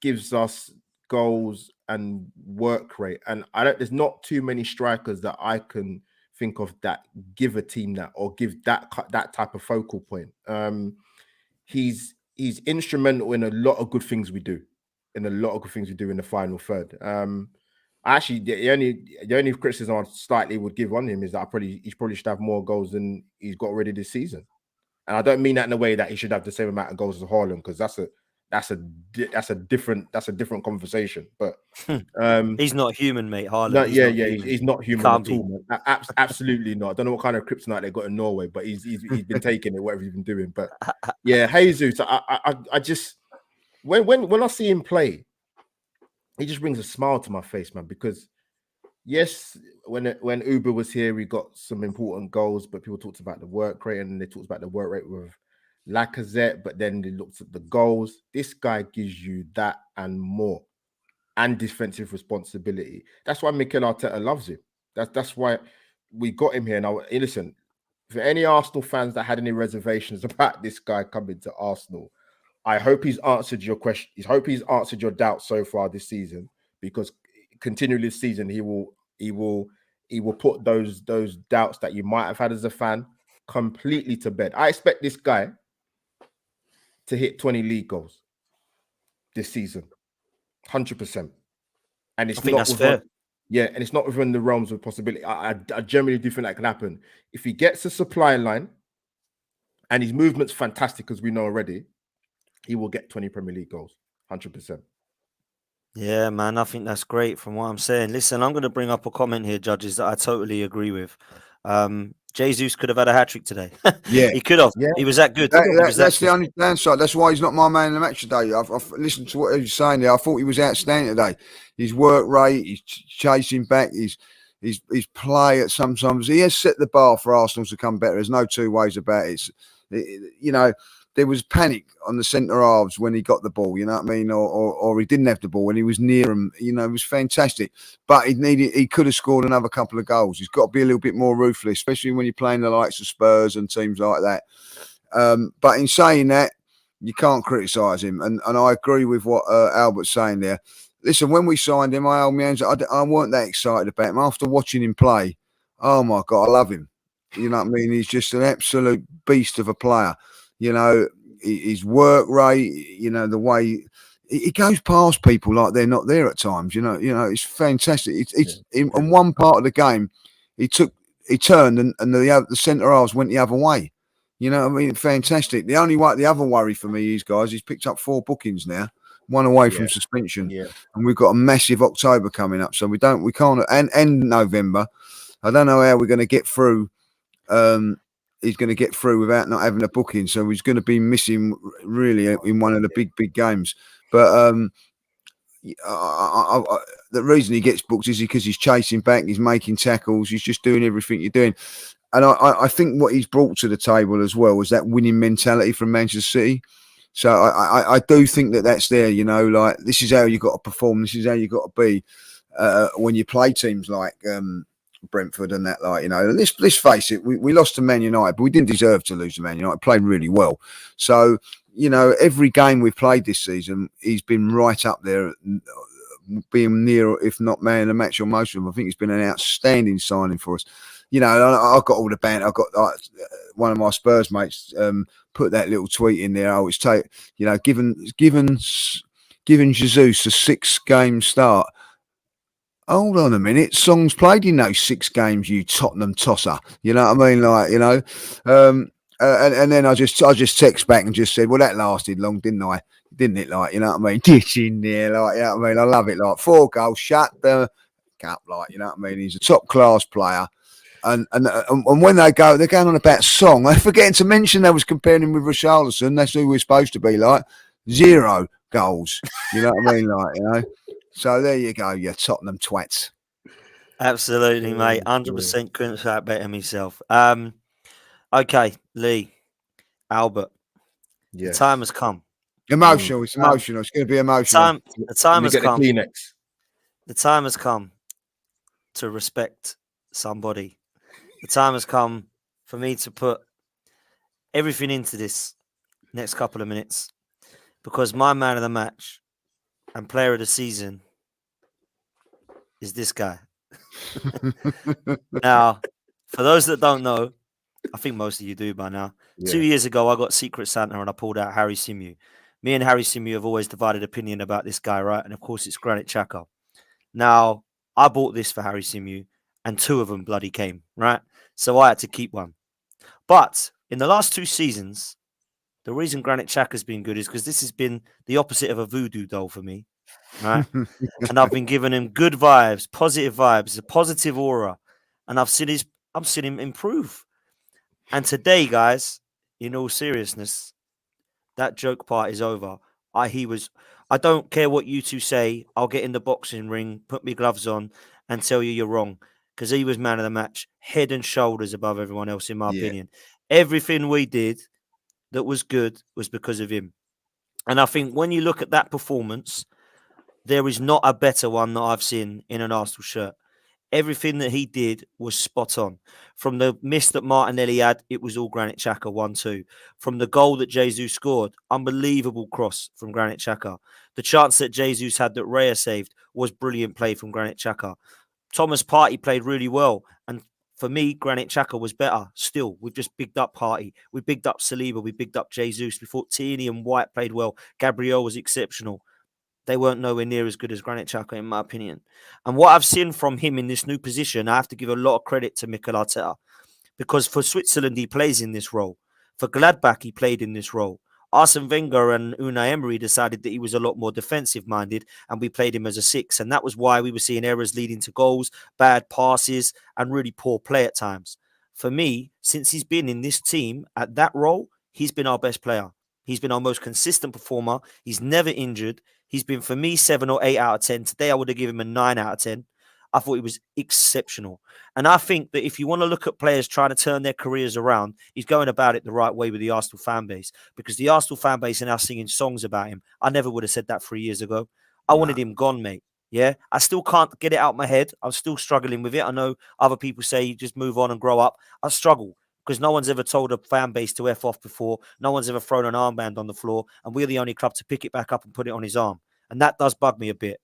gives us goals and work rate. And there's not too many strikers that I can think of that give a team that, or give that type of focal point. He's instrumental in a lot of good things we do, in the final third. Actually, the only criticism I slightly would give on him is that he probably should have more goals than he's got already this season. And I don't mean that in a way that he should have the same amount of goals as Haaland, because that's a different conversation. But he's not human, mate. Haaland. No, he's not human at all. Absolutely not. I don't know what kind of kryptonite they got in Norway, but he's been taking it, whatever he's been doing. But yeah, Jesus, I just when I see him play, he just brings a smile to my face, man. Because yes, when Uber was here, we got some important goals, but people talked about the work rate, and they talked about the work rate with Lacazette, but then they looked at the goals. This guy gives you that and more, and defensive responsibility. That's why Mikel Arteta loves him. That's why we got him here. Now, listen, for any Arsenal fans that had any reservations about this guy coming to Arsenal, I hope he's answered your question. I hope he's answered your doubts so far this season, because continually this season he will put those doubts that you might have had as a fan completely to bed. I expect this guy to hit 20 league goals this season, 100%. And it's not fair. Yeah, and it's not within the realms of possibility. I generally do think that can happen. If he gets a supply line and his movement's fantastic, as we know already, he will get 20 Premier League goals, 100%. Yeah, man, I think that's great from what I'm saying. Listen, I'm going to bring up a comment here, judges, that I totally agree with. Jesus could have had a hat-trick today. Yeah, he could have. Yeah. He was that good. That's the only downside. That's why he's not my man in the match today. I've listened to what he was saying there. I thought he was outstanding today. His work rate, his chasing back, his play at sometimes. He has set the bar for Arsenal to come better. There's no two ways about it. There was panic on the centre halves when he got the ball, you know what I mean? Or he didn't have the ball when he was near him. It was fantastic. But he could have scored another couple of goals. He's got to be a little bit more ruthless, especially when you're playing the likes of Spurs and teams like that. But in saying that, you can't criticise him. And I agree with what Albert's saying there. Listen, when we signed him, I held my hands. I weren't that excited about him. After watching him play, oh my God, I love him. You know what I mean? He's just an absolute beast of a player. His work rate, the way he goes past people like they're not there at times. It's fantastic. In one part of the game, he turned and the centre halves went the other way. You know what I mean? Fantastic. The other worry for me is, guys, he's picked up 4 bookings now, one away from suspension, and we've got a massive October coming up, so we can't and November. I don't know how we're going to get through. He's going to get through without not having a booking, so he's going to be missing really in one of the big games. But the reason he gets booked is because he's chasing back, he's making tackles, he's just doing everything you're doing. And I think what he's brought to the table as well is that winning mentality from Manchester City. So I do think that's there. Like, this is how you got to perform. This is how you got to be when you play teams like Brentford and that, let's face it, we lost to Man United, but we didn't deserve to lose to Man United. Played really well. So, every game we've played this season, he's been right up there, being near, if not man of the match on most of them. I think it's been an outstanding signing for us. I've got all the banter. I've got one of my Spurs mates put that little tweet in there. Given giving Jesus a 6-game start. Hold on a minute. Songs played in those 6 games, you Tottenham tosser. You know what I mean? Like, you know, and then I just text back and just said, well, that lasted long, didn't I? Didn't it? Like, you know what I mean? Ditch in there, like, you know what I mean? I love it. Like, 4 goals, shut the up, like, you know what I mean? He's a top class player. And when they're going on about Song. They're forgetting to mention they was comparing him with Richarlison. That's who we're supposed to be like. 0 goals. You know what I mean? Like, you know. So there you go, you Tottenham twats. Absolutely, mate. 100% couldn't say it better myself. Okay, Lee, Albert. Yes. The time has come. Emotional. It's emotional. It's going to be emotional. The time has come. The Kleenex. The time has come to respect somebody. The time has come for me to put everything into this next couple of minutes, because my man of the match and player of the season is this guy. Now, for those that don't know, I think most of you do by now. Yeah. 2 years ago, I got Secret Santa and I pulled out Harry Symeou. Me and Harry Symeou have always divided opinion about this guy, right? And of course, it's Granit Xhaka. Now, I bought this for Harry Symeou, and 2 of them bloody came, right? So I had to keep one. But in the last 2 seasons, the reason Granit Xhaka has been good is because this has been the opposite of a voodoo doll for me, right? And I've been giving him good vibes, a positive aura, and I've seen him improve. And today, guys, in all seriousness, that joke part is over. I don't care what you two say. I'll get in the boxing ring, put my gloves on, and tell you're wrong. Because he was man of the match, head and shoulders above everyone else, in my opinion. Everything we did that was good was because of him. And I think when you look at that performance, there is not a better one that I've seen in an Arsenal shirt. Everything that he did was spot on. From the miss that Martinelli had, it was all Granit Xhaka, 1-2. From the goal that Jesus scored, unbelievable cross from Granit Xhaka. The chance that Jesus had that Raya saved was brilliant play from Granit Xhaka. Thomas Partey played really well. And for me, Granit Xhaka was better. Still, we've just bigged up Partey. We bigged up Saliba. We bigged up Jesus. We thought Tierney and White played well. Gabriel was exceptional. They weren't nowhere near as good as Granit Xhaka, in my opinion. And what I've seen from him in this new position, I have to give a lot of credit to Mikel Arteta. Because for Switzerland, he plays in this role. For Gladbach, he played in this role. Arsene Wenger and Unai Emery decided that he was a lot more defensive-minded, and we played him as a 6. And that was why we were seeing errors leading to goals, bad passes, and really poor play at times. For me, since he's been in this team at that role, he's been our best player. He's been our most consistent performer. He's never injured. He's been, for me, 7 or 8 out of 10. Today, I would have given him a 9 out of 10. I thought he was exceptional. And I think that if you want to look at players trying to turn their careers around, he's going about it the right way with the Arsenal fan base. Because the Arsenal fan base are now singing songs about him. I never would have said that 3 years ago. I wanted him gone, mate. Yeah, I still can't get it out of my head. I'm still struggling with it. I know other people say you just move on and grow up. I struggle. Because no one's ever told a fan base to F off before. No one's ever thrown an armband on the floor. And we're the only club to pick it back up and put it on his arm. And that does bug me a bit.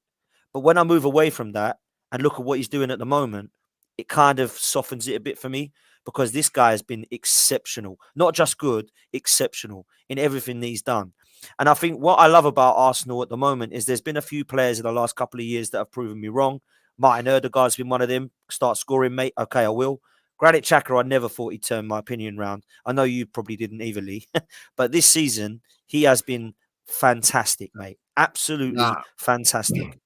But when I move away from that and look at what he's doing at the moment, it kind of softens it a bit for me. Because this guy has been exceptional. Not just good, exceptional in everything that he's done. And I think what I love about Arsenal at the moment is there's been a few players in the last couple of years that have proven me wrong. Martin Odegaard's been one of them. Start scoring, mate. Okay, I will. Granit Xhaka, I never thought he'd turn my opinion round. I know you probably didn't either, Lee. But this season, he has been fantastic, mate. Absolutely fantastic.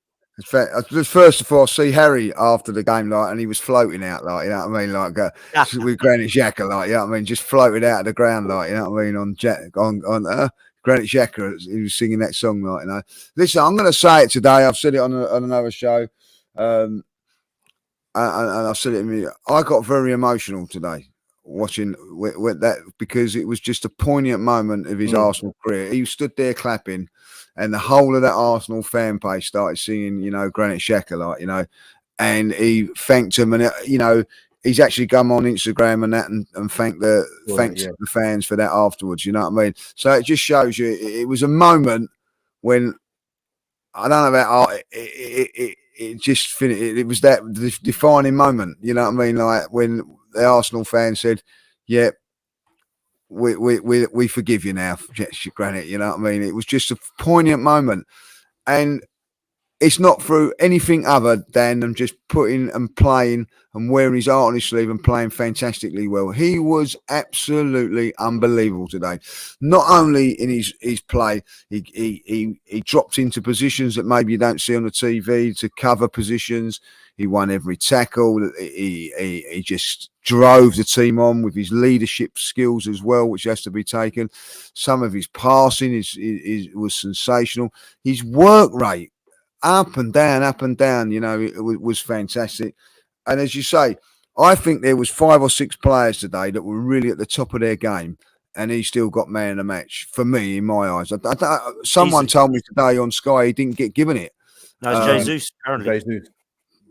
First of all, I see Harry after the game, like, and he was floating out, like, you know what I mean, like with Granit Xhaka, like, you know what I mean, just floated out of the ground, like, you know what I mean, on Granit Xhaka. He was singing that song, like, you know. Listen, I'm going to say it today. I've said it on another show. And I said it to me, I got very emotional today watching with that, because it was just a poignant moment of his Arsenal career. He stood there clapping, and the whole of that Arsenal fan base started singing, you know, Granit Xhaka, like, you know, and he thanked him, and you know, he's actually come on Instagram and that and thanked the fans for that afterwards. You know what I mean? So it just shows you it was a moment when, I don't know about art, it just finished. It was that defining moment, you know what I mean? Like when the Arsenal fans said, "Yeah, we forgive you now, Granit." You know what I mean? It was just a poignant moment, And it's not through anything other than them just putting and playing and wearing his heart on his sleeve and playing fantastically well. He was absolutely unbelievable today. Not only in his play, he dropped into positions that maybe you don't see on the TV to cover positions. He won every tackle. He just drove the team on with his leadership skills as well, which has to be taken. Some of his passing was sensational. His work rate, up and down, you know, it was fantastic. And as you say, I think there was 5 or 6 players today that were really at the top of their game, and he still got man of the match for me, in my eyes. Someone told me today on Sky he didn't get given it. No, it's Jesus, apparently. Jesus.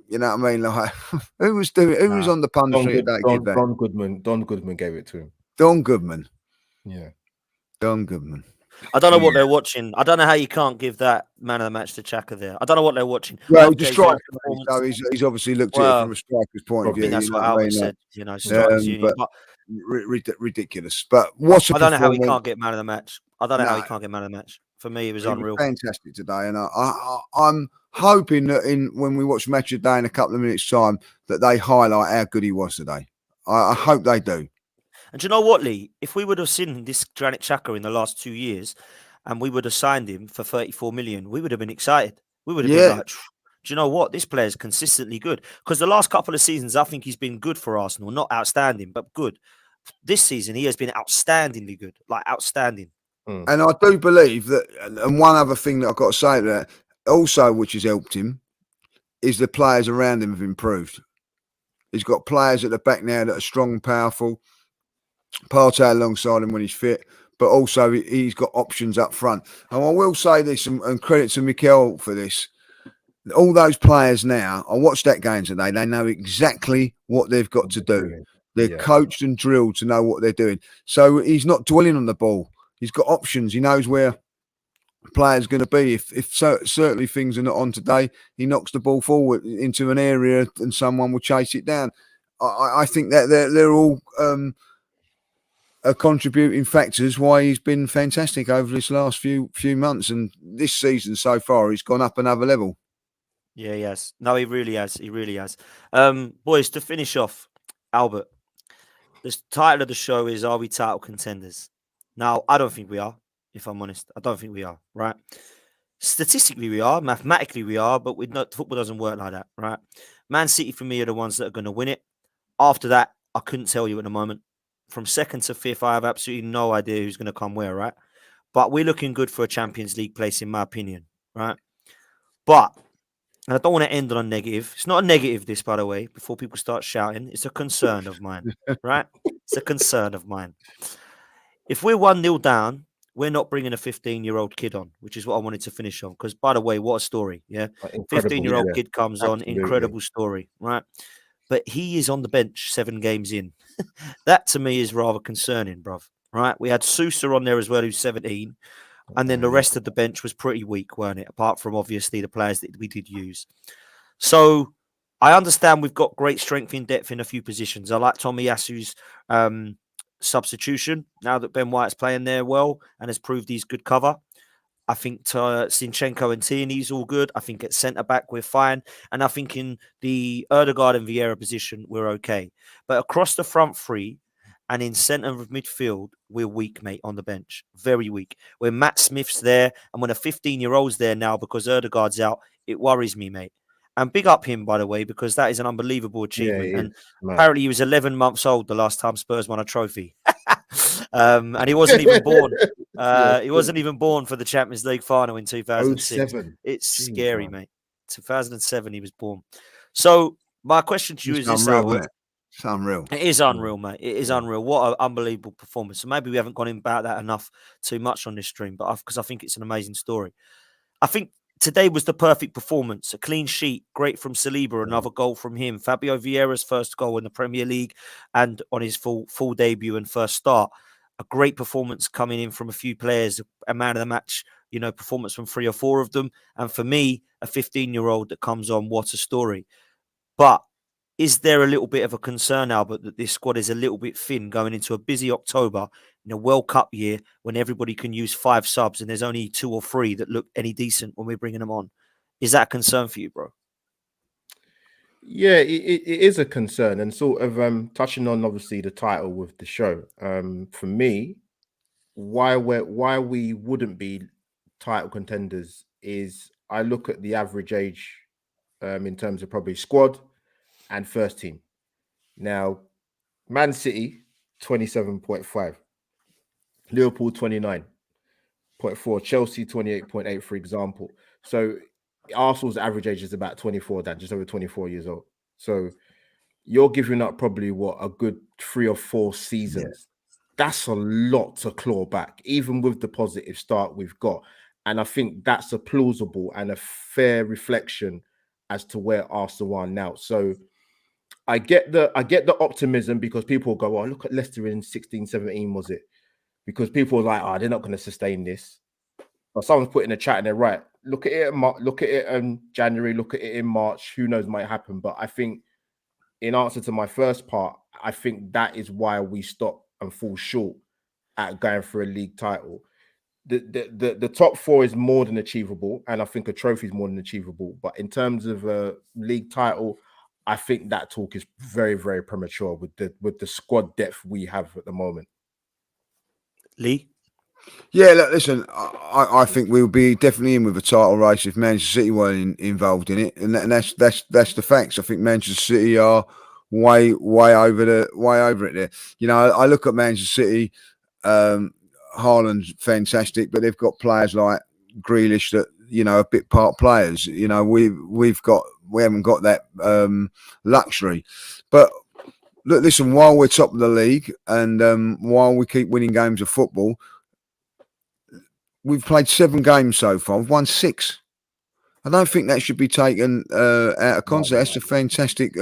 You know what I mean? Like, who was on the punditry that? Don Goodman gave it to him. Don Goodman. Yeah. Don Goodman. I don't know what they're watching. I don't know how you can't give that man of the match to Xhaka there. I don't know what they're watching. Well, the striker, so he's obviously looked at it from a striker's point of view. That's what Albert said. You know, ridiculous. But what's I don't know how he can't get man of the match. I don't know how he can't get man of the match. For me, it was unreal. Fantastic today, and I'm hoping that when we watch Match of the Day in a couple of minutes' time, that they highlight how good he was today. I hope they do. And do you know what, Lee? If we would have seen this Granit Xhaka in the last 2 years, and we would have signed him for 34 million, we would have been excited. We would have been like, do you know what? This player is consistently good. Because the last couple of seasons, I think he's been good for Arsenal. Not outstanding, but good. This season, he has been outstandingly good. Like, outstanding. And I do believe that, and one other thing that I've got to say to that, also, which has helped him, is the players around him have improved. He's got players at the back now that are strong and powerful. Partey alongside him when he's fit, but also he's got options up front. And I will say this, and credit to Mikel for this. All those players now, I watched that game today, they know exactly what they've got to do. They're coached and drilled to know what they're doing. So he's not dwelling on the ball. He's got options. He knows where the player's going to be. If certainly things are not on today, he knocks the ball forward into an area and someone will chase it down. I think that they're all contributing factors why he's been fantastic over this last few months, and this season so far he's gone up another level. Yeah, he has. No, he really has. He really has. Boys, to finish off, Albert, the title of the show is Are We Title Contenders? Now, I don't think we are, if I'm honest. I don't think we are, right? Statistically, we are. Mathematically, we are, but football doesn't work like that, right? Man City, for me, are the ones that are going to win it. After that, I couldn't tell you at the moment. From 2nd to 5th, I have absolutely no idea who's going to come where, right? But we're looking good for a Champions League place, in my opinion, right? But, and I don't want to end on a negative. It's not a negative, this, by the way, before people start shouting. It's a concern of mine, right? It's a concern of mine. If we're 1-0 down, we're not bringing a 15-year-old kid on, which is what I wanted to finish on. Because, by the way, what a story, yeah? 15-year-old kid comes on, incredible story, right? But he is on the bench 7 games in. That, to me, is rather concerning, bruv, right? We had Sousa on there as well, who's 17. And then the rest of the bench was pretty weak, weren't it? Apart from, obviously, the players that we did use. So, I understand we've got great strength in depth in a few positions. I like Tomiyasu's substitution now that Ben White's playing there well and has proved he's good cover. I think Zinchenko and Tierney's all good. I think at centre-back, we're fine. And I think in the Ødegaard and Vieira position, we're okay. But across the front three and in centre of midfield, we're weak, mate, on the bench. Very weak. When Matt Smith's there and when a 15-year-old's there now because Ødegaard's out, it worries me, mate. And big up him, by the way, because that is an unbelievable achievement. And apparently he was 11 months old the last time Spurs won a trophy. And he wasn't even born. He wasn't even born for the Champions League final in 2006. It's scary, mate. 2007 he was born. So my question to you is this, Albert. It's unreal. It is unreal, mate. It is unreal. What an unbelievable performance. So maybe we haven't gone in about that enough too much on this stream, but because I think it's an amazing story. I think today was the perfect performance. A clean sheet, great from Saliba, another goal from him. Fabio Vieira's first goal in the Premier League and on his full debut and first start. A great performance coming in from a few players, a man of the match, performance from 3 or 4 of them. And for me, a 15-year-old that comes on, what a story. But is there a little bit of a concern, Albert, that this squad is a little bit thin going into a busy October in a World Cup year when everybody can use 5 subs and there's only 2 or 3 that look any decent when we're bringing them on? Is that a concern for you, bro? Yeah, it is a concern, and sort of touching on obviously the title with the show. For me, why we wouldn't be title contenders is I look at the average age in terms of probably squad and first team. Now, Man City 27.5, Liverpool 29.4, Chelsea 28.8, for example. So Arsenal's average age is about 24, Dan, just over 24 years old. So you're giving up probably a good 3 or 4 seasons. Yeah. That's a lot to claw back, even with the positive start we've got. And I think that's a plausible and a fair reflection as to where Arsenal are now. So I get the optimism, because people go, oh, look at Leicester in 16, 17, was it? Because people are like, oh, they're not going to sustain this. Or someone's put in a chat and they're right. Look at it in January, look at it in March. Who knows might happen. But I think, in answer to my first part, I think that is why we stop and fall short at going for a league title. The top 4 is more than achievable, and I think a trophy is more than achievable. But in terms of a league title, I think that talk is very, very premature with the squad depth we have at the moment. Lee? Yeah, look, listen, I think we'll be definitely in with a title race if Manchester City weren't involved in it, and that's the facts. I think Manchester City are way over it there. You know, I look at Manchester City, Haaland's fantastic, but they've got players like Grealish that, you know, are bit part players. You know, we haven't got that luxury, but. Look, listen, while we're top of the league and while we keep winning games of football, we've played 7 games so far. We've won 6. I don't think that should be taken out of context. That's a fantastic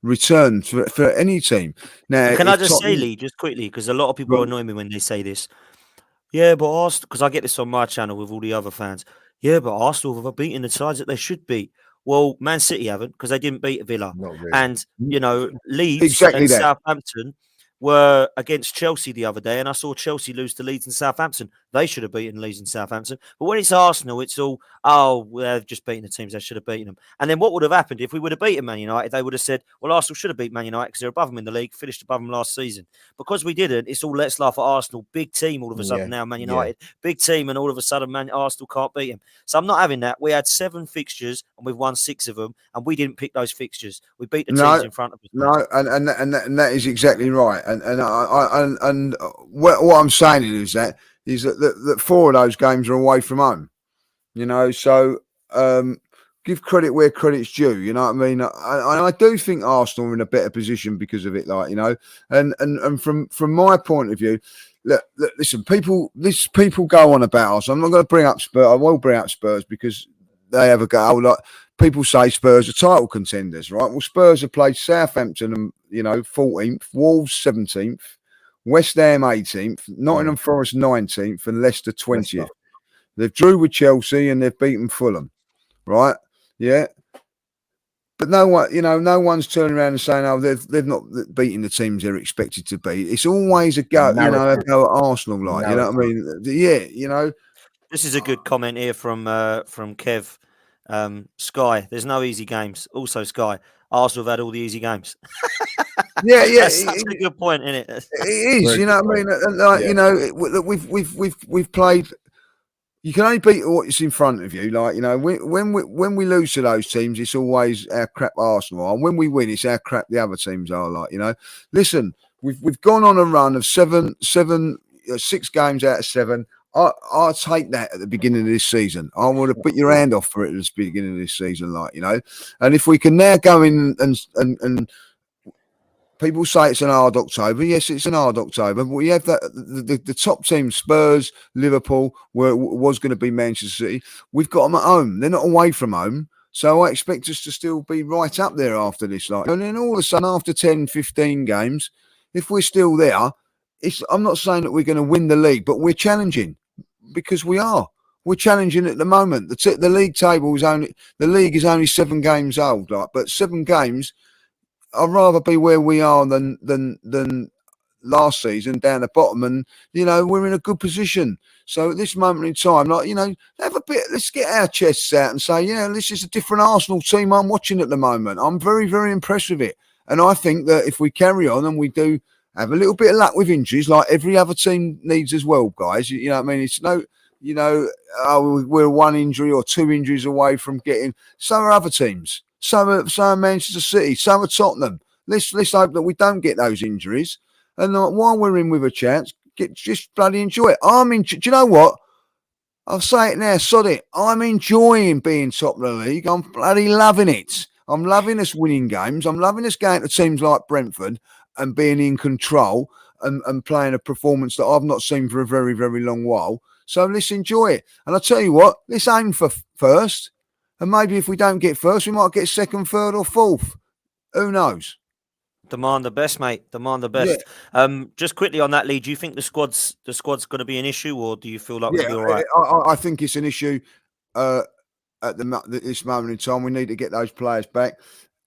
return for any team. Now, can I just say, Lee, just quickly, because a lot of people annoy me when they say this. Yeah, but Arsenal, because I get this on my channel with all the other fans. Yeah, but Arsenal have beaten the sides that they should beat. Well, Man City haven't, because they didn't beat Villa. Really. And, you know, Leeds and Southampton were against Chelsea the other day, and I saw Chelsea lose to Leeds and Southampton. They should have beaten Leeds and Southampton. But when it's Arsenal, it's all, oh, they've just beaten the teams. They should have beaten them. And then what would have happened if we would have beaten Man United? They would have said, well, Arsenal should have beat Man United because they're above them in the league, finished above them last season. Because we didn't, it's all let's laugh at Arsenal. Big team all of a sudden now, Man United. Big team, and all of a sudden Arsenal can't beat them. So I'm not having that. We had 7 fixtures and we've won 6 of them, and we didn't pick those fixtures. We beat the teams in front of us. No, and that is exactly right. And what I'm saying is that 4 of those games are away from home, you know. So give credit where credit's due. You know what I mean? I do think Arsenal are in a better position because of it, like, you know. And from my point of view, look, listen, people go on about us. I'm not going to bring up Spurs. I will bring up Spurs because they have a go. Like, people say Spurs are title contenders, right? Well, Spurs have played Southampton and, you know, 14th, Wolves 17th, West Ham 18th, Nottingham Forest 19th, and Leicester 20th. They've drew with Chelsea and they've beaten Fulham, right? Yeah. But no one's turning around and saying, oh, they've not beaten the teams they're expected to beat. It's always a go, you know, a go at Arsenal, like, you know what I mean? Yeah, you know. This is a good comment here from Kev. Sky, there's no easy games. Also, Sky, Arsenal have had all the easy games. Yeah, that's such a good point, isn't it? It is, you know what I mean? Like, you know, we've played. You can only beat what's in front of you. Like, you know, when we lose to those teams, it's always how crap Arsenal are. And when we win, it's how crap the other teams are. Like, you know, listen, we've gone on a run of 6 games out of 7. I'll take that at the beginning of this season. I want to put your hand off for it at the beginning of this season, like, you know. And if we can now go in and people say it's an hard October. Yes, it's an hard October. But we have that the top team, Spurs, Liverpool, was going to be Manchester City. We've got them at home. They're not away from home. So I expect us to still be right up there after this. Like, and then all of a sudden, after 10, 15 games, if we're still there, I'm not saying that we're going to win the league, but we're challenging. Because we are. We're challenging at the moment. The league table is only 7 games old, like, but 7 games. I'd rather be where we are than last season down the bottom, and we're in a good position. So at this moment in time, let's get our chests out and say, this is a different Arsenal team I'm watching at the moment. I'm very, very impressed with it. And I think that if we carry on and we do have a little bit of luck with injuries, like every other team needs as well, guys, you know what I mean? It's no, we're one injury or two injuries away from getting. So are other teams. So are Manchester City. So are Tottenham. Let's hope that we don't get those injuries. And while we're in with a chance, just bloody enjoy it. Do you know what? I'll say it now, sod it. I'm enjoying being top of the league. I'm bloody loving it. I'm loving us winning games. I'm loving us going to teams like Brentford and being in control and playing a performance that I've not seen for a very, very long while. So let's enjoy it. And I'll tell you what, let's aim for first. And maybe if we don't get first, we might get second, third or fourth. Who knows? Demand the best, mate. Demand the best. Yeah. Just quickly on that, Lee, do you think the squad's going to be an issue, or do you feel like we'll be all right? I think it's an issue at this moment in time. We need to get those players back.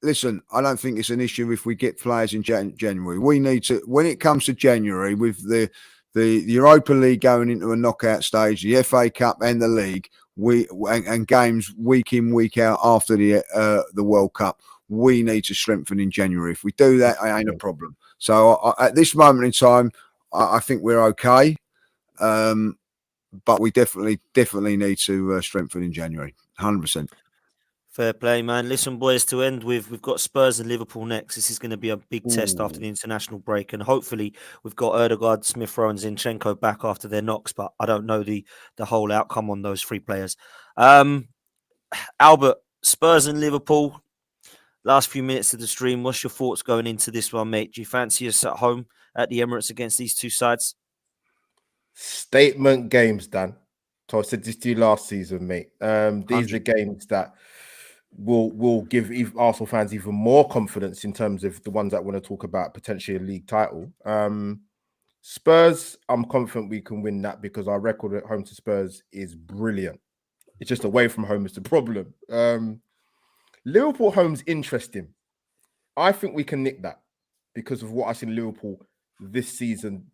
Listen, I don't think it's an issue if we get players in January. We need to, when it comes to January, with the Europa League going into a knockout stage, the FA Cup and the league, and games week in, week out after the World Cup, we need to strengthen in January. If we do that, it ain't a problem. So at this moment in time, I think we're okay. But we definitely need to strengthen in January. 100%. Fair play, man. Listen, boys, to end with, we've got Spurs and Liverpool next. This is going to be a big test after the international break. And hopefully we've got Ødegaard, Smith Rowe and Zinchenko back after their knocks. But I don't know the whole outcome on those three players. Albert, Spurs and Liverpool. Last few minutes of the stream, what's your thoughts going into this one, mate? Do you fancy us at home at the Emirates against these two sides? Statement games, Dan. So I said this to you last season, mate. These are games that will give Arsenal fans even more confidence in terms of the ones that want to talk about potentially a league title. Spurs, I'm confident we can win that because our record at home to Spurs is brilliant. It's just away from home is the problem. Liverpool home's interesting. I think we can nick that because of what I've seen Liverpool this season,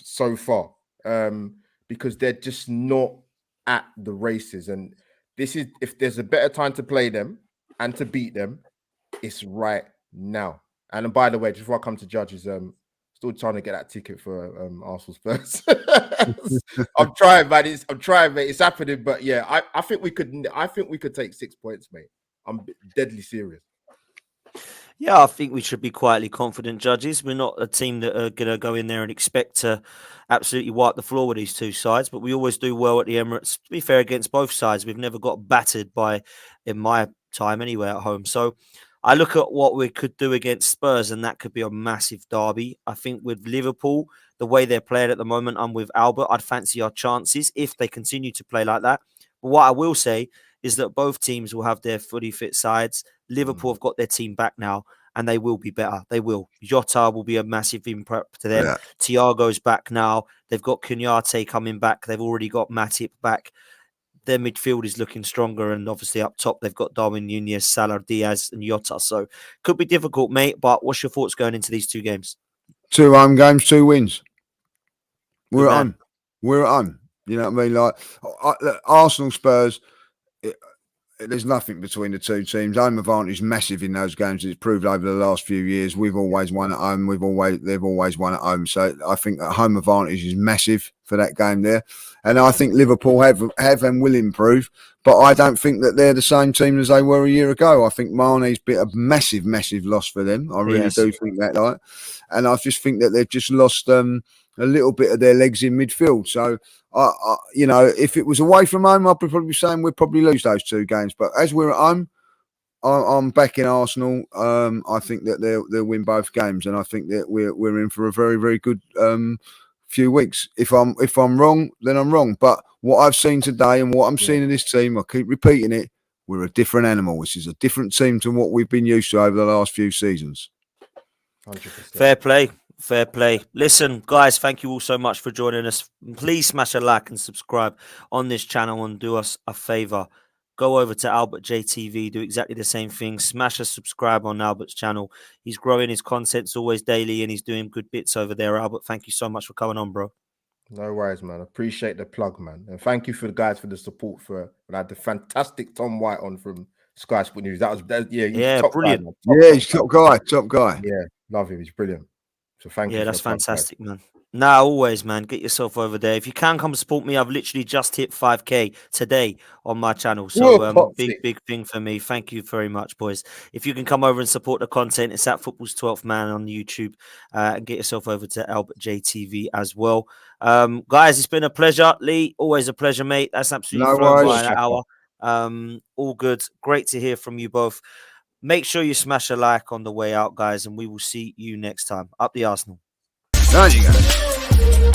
so far. Because they're just not at the races. And this is, if there's a better time to play them and to beat them, it's right now. And by the way, just before I come to judges, still trying to get that ticket for Arsenal Spurs. I'm trying, man. I'm trying, mate. It's happening, but yeah, I think we could take 6 points, mate. I'm deadly serious. Yeah, I think we should be quietly confident, judges. We're not a team that are going to go in there and expect to absolutely wipe the floor with these two sides, but we always do well at the Emirates. To be fair, against both sides, we've never got battered by, in my time anyway, at home. So I look at what we could do against Spurs, and that could be a massive derby. I think with Liverpool, the way they're playing at the moment, I'm with Albert. I'd fancy our chances if they continue to play like that. But what I will say is that both teams will have their fully fit sides. Liverpool have got their team back now, and they will be better. They will. Jota will be a massive impact to them. Yeah. Thiago's back now. They've got Kouyate coming back. They've already got Matip back. Their midfield is looking stronger, and obviously up top, they've got Darwin Núñez, Salah, Diaz, and Jota. So could be difficult, mate, but what's your thoughts going into these two games? 2 home games, 2 wins. We're on. We're on. You know what I mean? Like Arsenal, Spurs, there's nothing between the two teams. Home advantage is massive in those games. It's proved over the last few years. We've always won at home. They've always won at home. So I think that home advantage is massive for that game there. And I think Liverpool have and will improve. But I don't think that they're the same team as they were a year ago. I think Mane's been a massive, massive loss for them. I really do think that. Like, and I just think that they've just lost a little bit of their legs in midfield. So, if it was away from home, I'd probably be saying we'd probably lose those 2 games. But as we're at home, I'm backing Arsenal. I think that they'll win both games, and I think that we're in for a very, very good few weeks. If I'm wrong, then I'm wrong. But what I've seen today and what I'm seeing in this team, I keep repeating it, we're a different animal. This is a different team to what we've been used to over the last few seasons. 100%. Fair play. Fair play. Listen, guys, thank you all so much for joining us. Please smash a like and subscribe on this channel and do us a favor. go over to Albert JTV, do exactly the same thing. Smash a subscribe on Albert's channel. He's growing his contents always daily, and he's doing good bits over there. Albert, thank you so much for coming on, bro. No worries, man. Appreciate the plug, man. And thank you for the guys for the support when I had the fantastic Tom White on from Sky Sport News. Yeah, top brilliant. Guy, he's top guy. Yeah, love him. He's brilliant. So thank you. Yeah, that's fantastic, man. Nah, always, man. Get yourself over there. If you can come support me, I've literally just hit 5K today on my channel. So big thing for me. Thank you very much, boys. If you can come over and support the content, it's at Football's 12th Man on YouTube. And get yourself over to Albert JTV as well. Guys, it's been a pleasure. Lee, always a pleasure, mate. That's absolutely thrown by an hour. All good. Great to hear from you both. Make sure you smash a like on the way out, guys, and we will see you next time. Up the Arsenal. There you go.